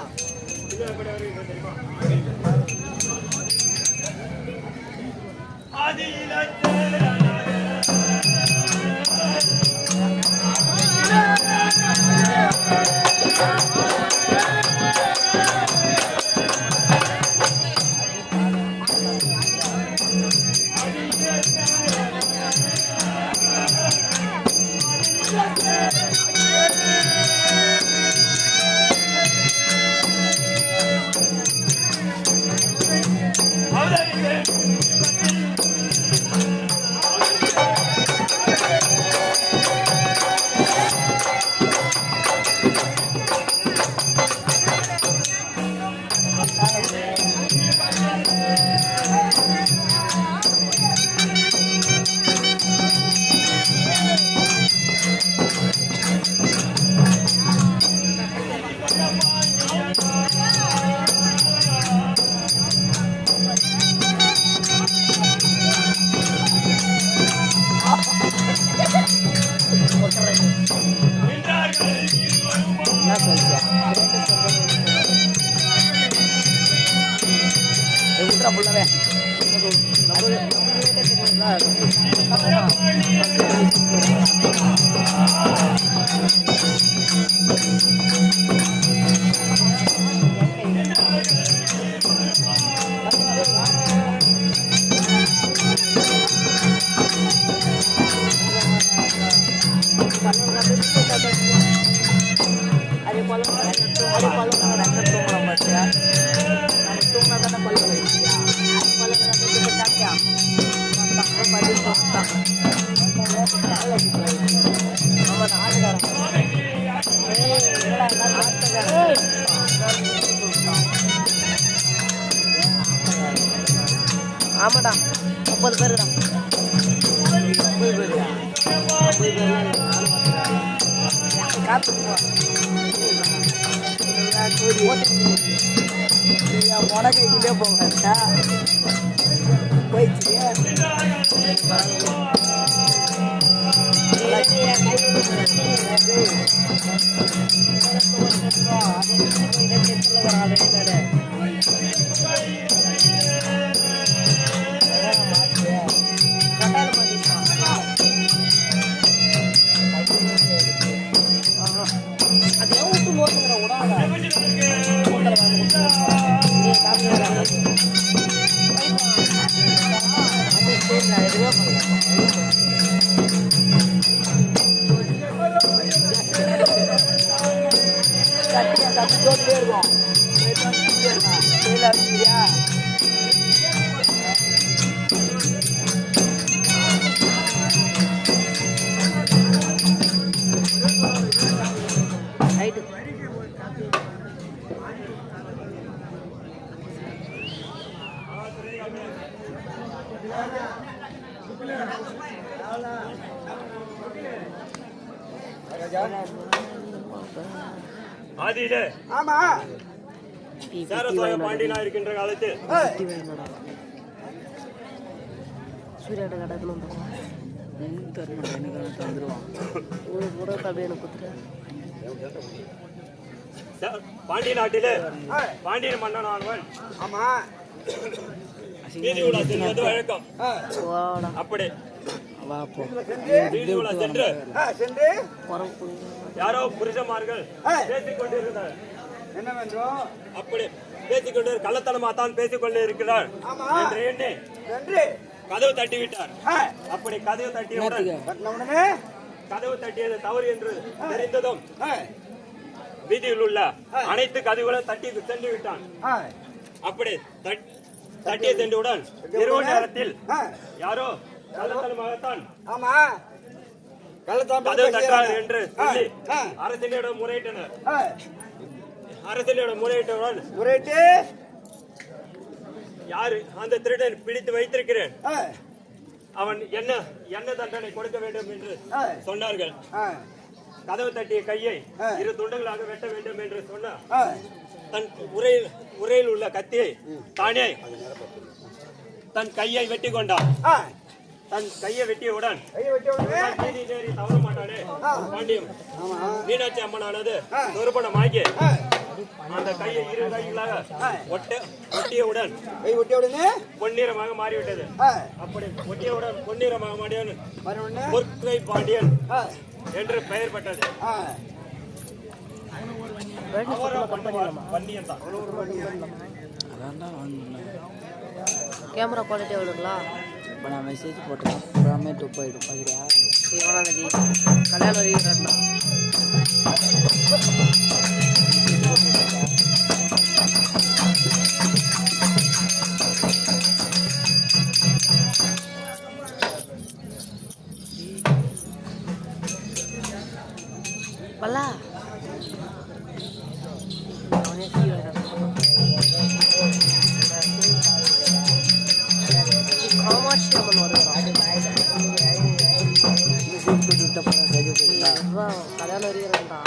ஆமாடா 30 பேருடா 50 பேருடா 50 பேர் காத்து போ மொடக்கை கிட்டே போங்க போயிடுச்சு அது விட்டு போட்டுங்கிற உடாத கட்டி போட்டுட்டே இருக்கும் ஆதியிலே ஆமா சேர சோழ பாண்டியனா இருக்கின்ற காலத்தில் சூரியாட்ட கடக்கணும் தந்துருவான் கூட தபியான குத்துற பாண்டிய நாட்டிலே பாண்டியன் மன்னனானவன் ஆமா வீதி உலா செல்வது வழக்கம். அப்படி வீதி உலா சென்று சென்று யாரோ புருஷமார்கள் பேசிக் கொண்டிருந்தார். என்ன வேண்டும் அப்படி பேசிக்கொண்டு கள்ளத்தனமா தான் பேசிக்கொண்டு இருக்கிறார் என்று எண்ணி சென்று கதவு தட்டி விட்டார். அப்படி கதவு தட்டியவுடன் உடனே கதவு தட்டியது தவறு என்று தெரிந்ததும் வீதியில் உள்ள அனைத்து கதவுகளும் தட்டி சென்று விட்டான். அப்படி தட்டிய சென்றவுடன் இரவு நேரத்தில் யாரோ கள்ளத்தனமாகத்தான் ஆமா கதவு தட்டார் என்று சொல்லி அரசனிடம் முறையிட்டனர். அரசனிடம் முறையிட்டவுடன் முறையிட்டு யாரு அந்த திருடன் பிடித்து வைத்திருக்கிறேன், அவன் என்ன தண்டனை கொடுக்க வேண்டும் என்று சொன்னார்கள். கதவு தட்டிய கையை 2 துண்டுகளாக வெட்ட வேண்டும் என்று சொன்னார். தன் உரையில் உள்ள கத்தியை தானே தன் கையை வெட்டி கொண்டான். தன் கையை வெட்டியவுடன் நீதி நேரி தவற மாட்டானே பாண்டியம் மீனாட்சி அம்மனானது நிரூபணமாகி அந்த கையை 2 கைகளாக ஒட்டியவுடன் பொன்னிறமாக மாறிவிட்டது. அப்படி ஒட்டியவுடன் பொன்னிறமாக மாறியவன் பொற்கை பாண்டியன் என்று பெயர் பெற்றது. கேமரா குவாலிட்டி எவ்வளோங்களா? இப்போ நான் மெசேஜ் போட்டேன் பூராமே டொப் ஆகிடும் பார்க்குறியா? கல்யாணம் வரைக்கும் பல்லா காமாட்சி அம்மன் வருகிறான். கல்யாணம் வரைக்கிறா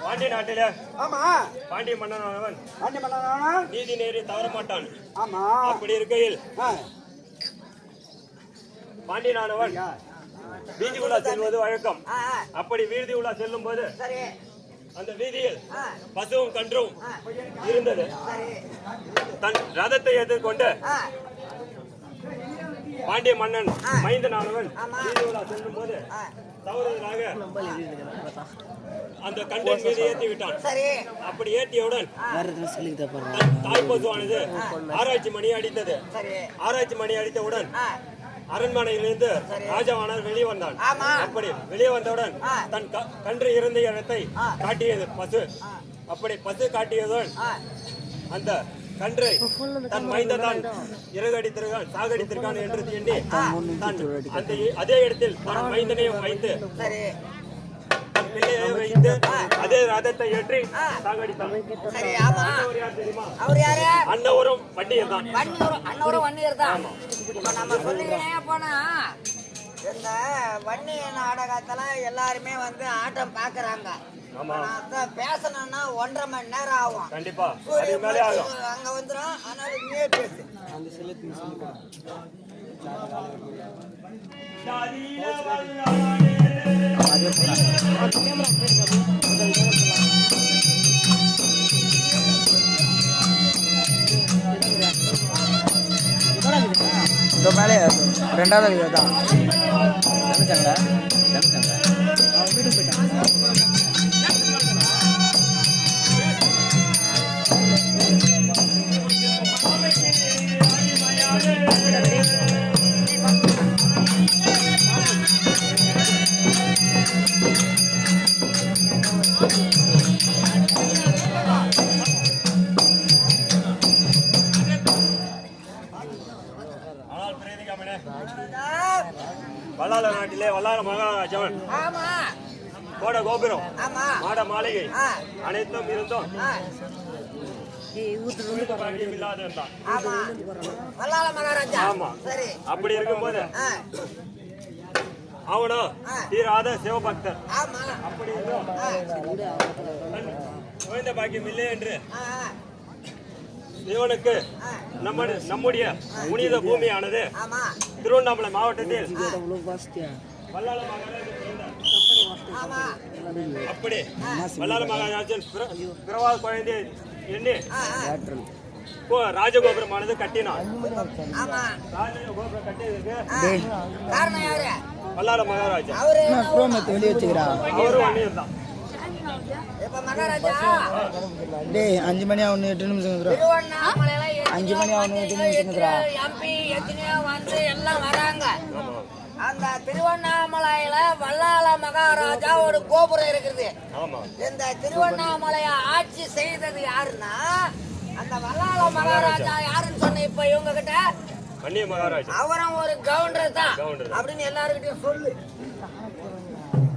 பாண்டிய நாட்டிலே ஆமா பாண்டிய மன்னனானவன் பாண்டி மன்னனா நீதி நேரி தவற மாட்டான். ஆமா அப்படி இருக்கையில் பாண்டியனானவன் வீதி உலா செல்வது வழக்கம். அப்படி வீதி உலா செல்லும் போது அந்த வீதியில் பசுவும் கன்றும் இருந்தது. தன் ரதத்தை எதிர்கொண்டு பாண்டிய மன்னன் மைந்தனானவன் வீதி உலா செல்லும் போது தவறுதலாக அந்த கன்றின் மீது ஏற்றி விட்டான். அப்படி ஏற்றியவுடன் தாய் பசுவானது ஆராய்ச்சி மணி அடித்தது. ஆராய்ச்சி மணி அடித்தவுடன் அரண்மனையிலிருந்து ராஜாவானவர் வெளியே வந்தான். அப்படி வெளியே வந்தவுடன் தன் கன்று இறந்த இடத்தை காட்டியது பசு. அப்படி பசு காட்டியதுடன் அந்த கன்றை தன் மைந்தன் இறகடித்திருக்கான் சாகடித்திருக்கான் என்று எண்ணி அந்த அதே இடத்தில் தன் மைந்தனையும் வைத்து தன் பிள்ளையை வைத்து அதே ரதத்தை ஏற்றி சாகடித்தான். தெரியுமா? அன்னவரும் வண்டியர் தான். நம்ம சொல்லிக்கிட்டே போனா இந்த வன்னி நாடகத்துல எல்லாருமே வந்து ஆட்டம் பாக்குறாங்க. பேசணும்னா 1.5 மணி நேரம் ஆகும். கண்டிப்பா அங்க வந்துடும். அதனால நீயே பேசு. இதோ மேலே ரெண்டாவது வீடியோ தான் நினைச்சாங்களா அவன் வீட்டுக்கு போயிட்டான். ஆனால் பிரேதிகாமனே, வல்லாள நாட்டிலே வல்லாள மகாராஜவன் ஆமா கோட கோபுரம் ஆமா மாட மாளிகை ஆ. அனைத்தும் இருந்தும் ஆ, பாக்கியம் இல்லாத இருந்தான். ஆமா வல்லாள மகாராஜா ஆமா. சரி அப்படி இருக்கும்போது ஆ, அவனும் ஆ. தீராத சிவபக்தர். ஆமா அப்படி இருந்தும் ஆ, தன் குழந்தை பாக்கியம் இல்லை என்று ஆ, இவனுக்கு நம்முடைய புனித பூமியானது ஆமா திருவண்ணாமலை மாவட்டத்தில் அவ்வளோ பாஸ்தியா வல்லாள மகாராஜன் பிறந்தார். ஆமா அப்படி வல்லாள மகாராஜன் பிறவாத குழந்தை எண்ணி ஆ, ஆ, ராஜகோபுரமானது கட்டினார். ஆமா ராஜகோபுரம் கட்டியதற்கு ஆ, காரணம் யாரு வல்லாள மகாராஜா அவரு குரோமத்தை வெளியே வச்சுக்கிறா. அவரும் அண்ணியர்தான். இப்ப மகாராஜா டேய் 5 மணி ஆகணும் 8 நிமிஷம் இருக்கிறோம். திருவண்ணாமலையில 5 மணி ஆகணும் 8 நிமிஷம் இருக்கிறா. எம்பி எத்தனையோ வந்து எல்லாம் வராங்க. அந்த திருவண்ணாமலையில வல்லாள மகாராஜா ஒரு கோபுரம் இருக்குது. ஆமா. இந்த திருவண்ணாமலையை ஆட்சி செய்தது யாருன்னா அந்த வல்லாள மகாராஜா யாருன்னு சொன்ன இப்ப இவங்க கிட்ட அந்நிய மகாராஜா அவரும் ஒரு கவுண்டர் தான் கவுண்டர். அப்படின்னு எல்லாருக்கிட்டையும் சொல்லு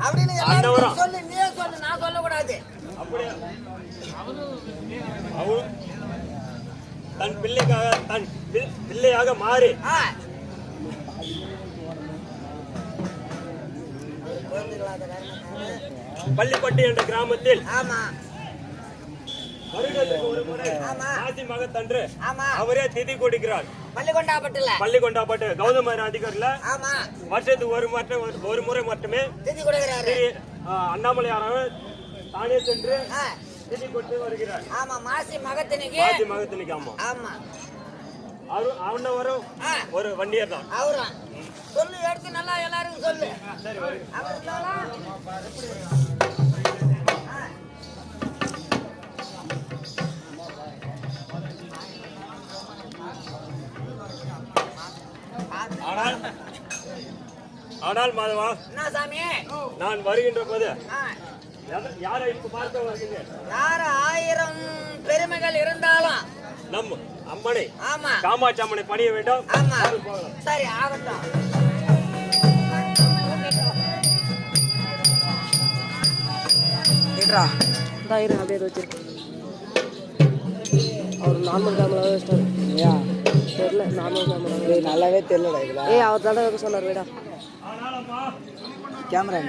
அப்படின்னு எல்லாரும் சொல்லு. நீ சொல்லு, நான் சொல்லக்கூடாது. அப்படியே அவரும் தன் பிள்ளைக்காக தன் பிள்ளையாக மாறி ஆ. பள்ளிப்பட்டி என்ற கிராமத்தில் ஆமா வருடத்துக்கு ஒரு முறை ஆமா. மாசி மகத்தன்று ஆமா அவரே திதி கொடுக்கிறார். பள்ளிகொண்டாப்பட்டுல பள்ளி கொண்டாப்பட்டு கௌதம அதிகாரில ஆமா வருஷத்துக்கு ஒரு முறை மட்டுமே திதி கொடுக்கிறாரு. அண்ணாமலையாரவர் தானே சென்று ஆ. திதி கொடுத்து வருகிறார். ஆமா மாசி மகத்தினிக்கு மாசி மகத்தனுக்கு. ஆமா. ஆமா அவனவரும் ஆ. ஒரு வண்டியர் தான். அவரும் சொல்லு, எடுத்து நல்லா எல்லாருக்கும் சொல்லு. அவர் சொல்லலாம். ஆ. ஆனால் மாதவா, என்ன சாமி? நான் வருகின்ற போது ஆ. யாரை இப்ப பார்க்க வருகிறேன்? யாரு 1000 பெருமைகள் இருந்தாலும் நம் அம்மனை ஆமா காமாட்சி அம்மனை பணிய வேண்டும். ஆமா போகலாம். சரி ஆகட்டும். ஏட்ரா இந்த இரு அப்படியே வச்சிருக்கேன். அவர் நார்மல் கேமராவே வச்சிட்டாரு. ஏன் தெரியல, நார்மல் கேமரா. டேய் நல்லாவே தெரியலடா இதுல. அவர் தடவை சொன்னார், விடா. கேமரா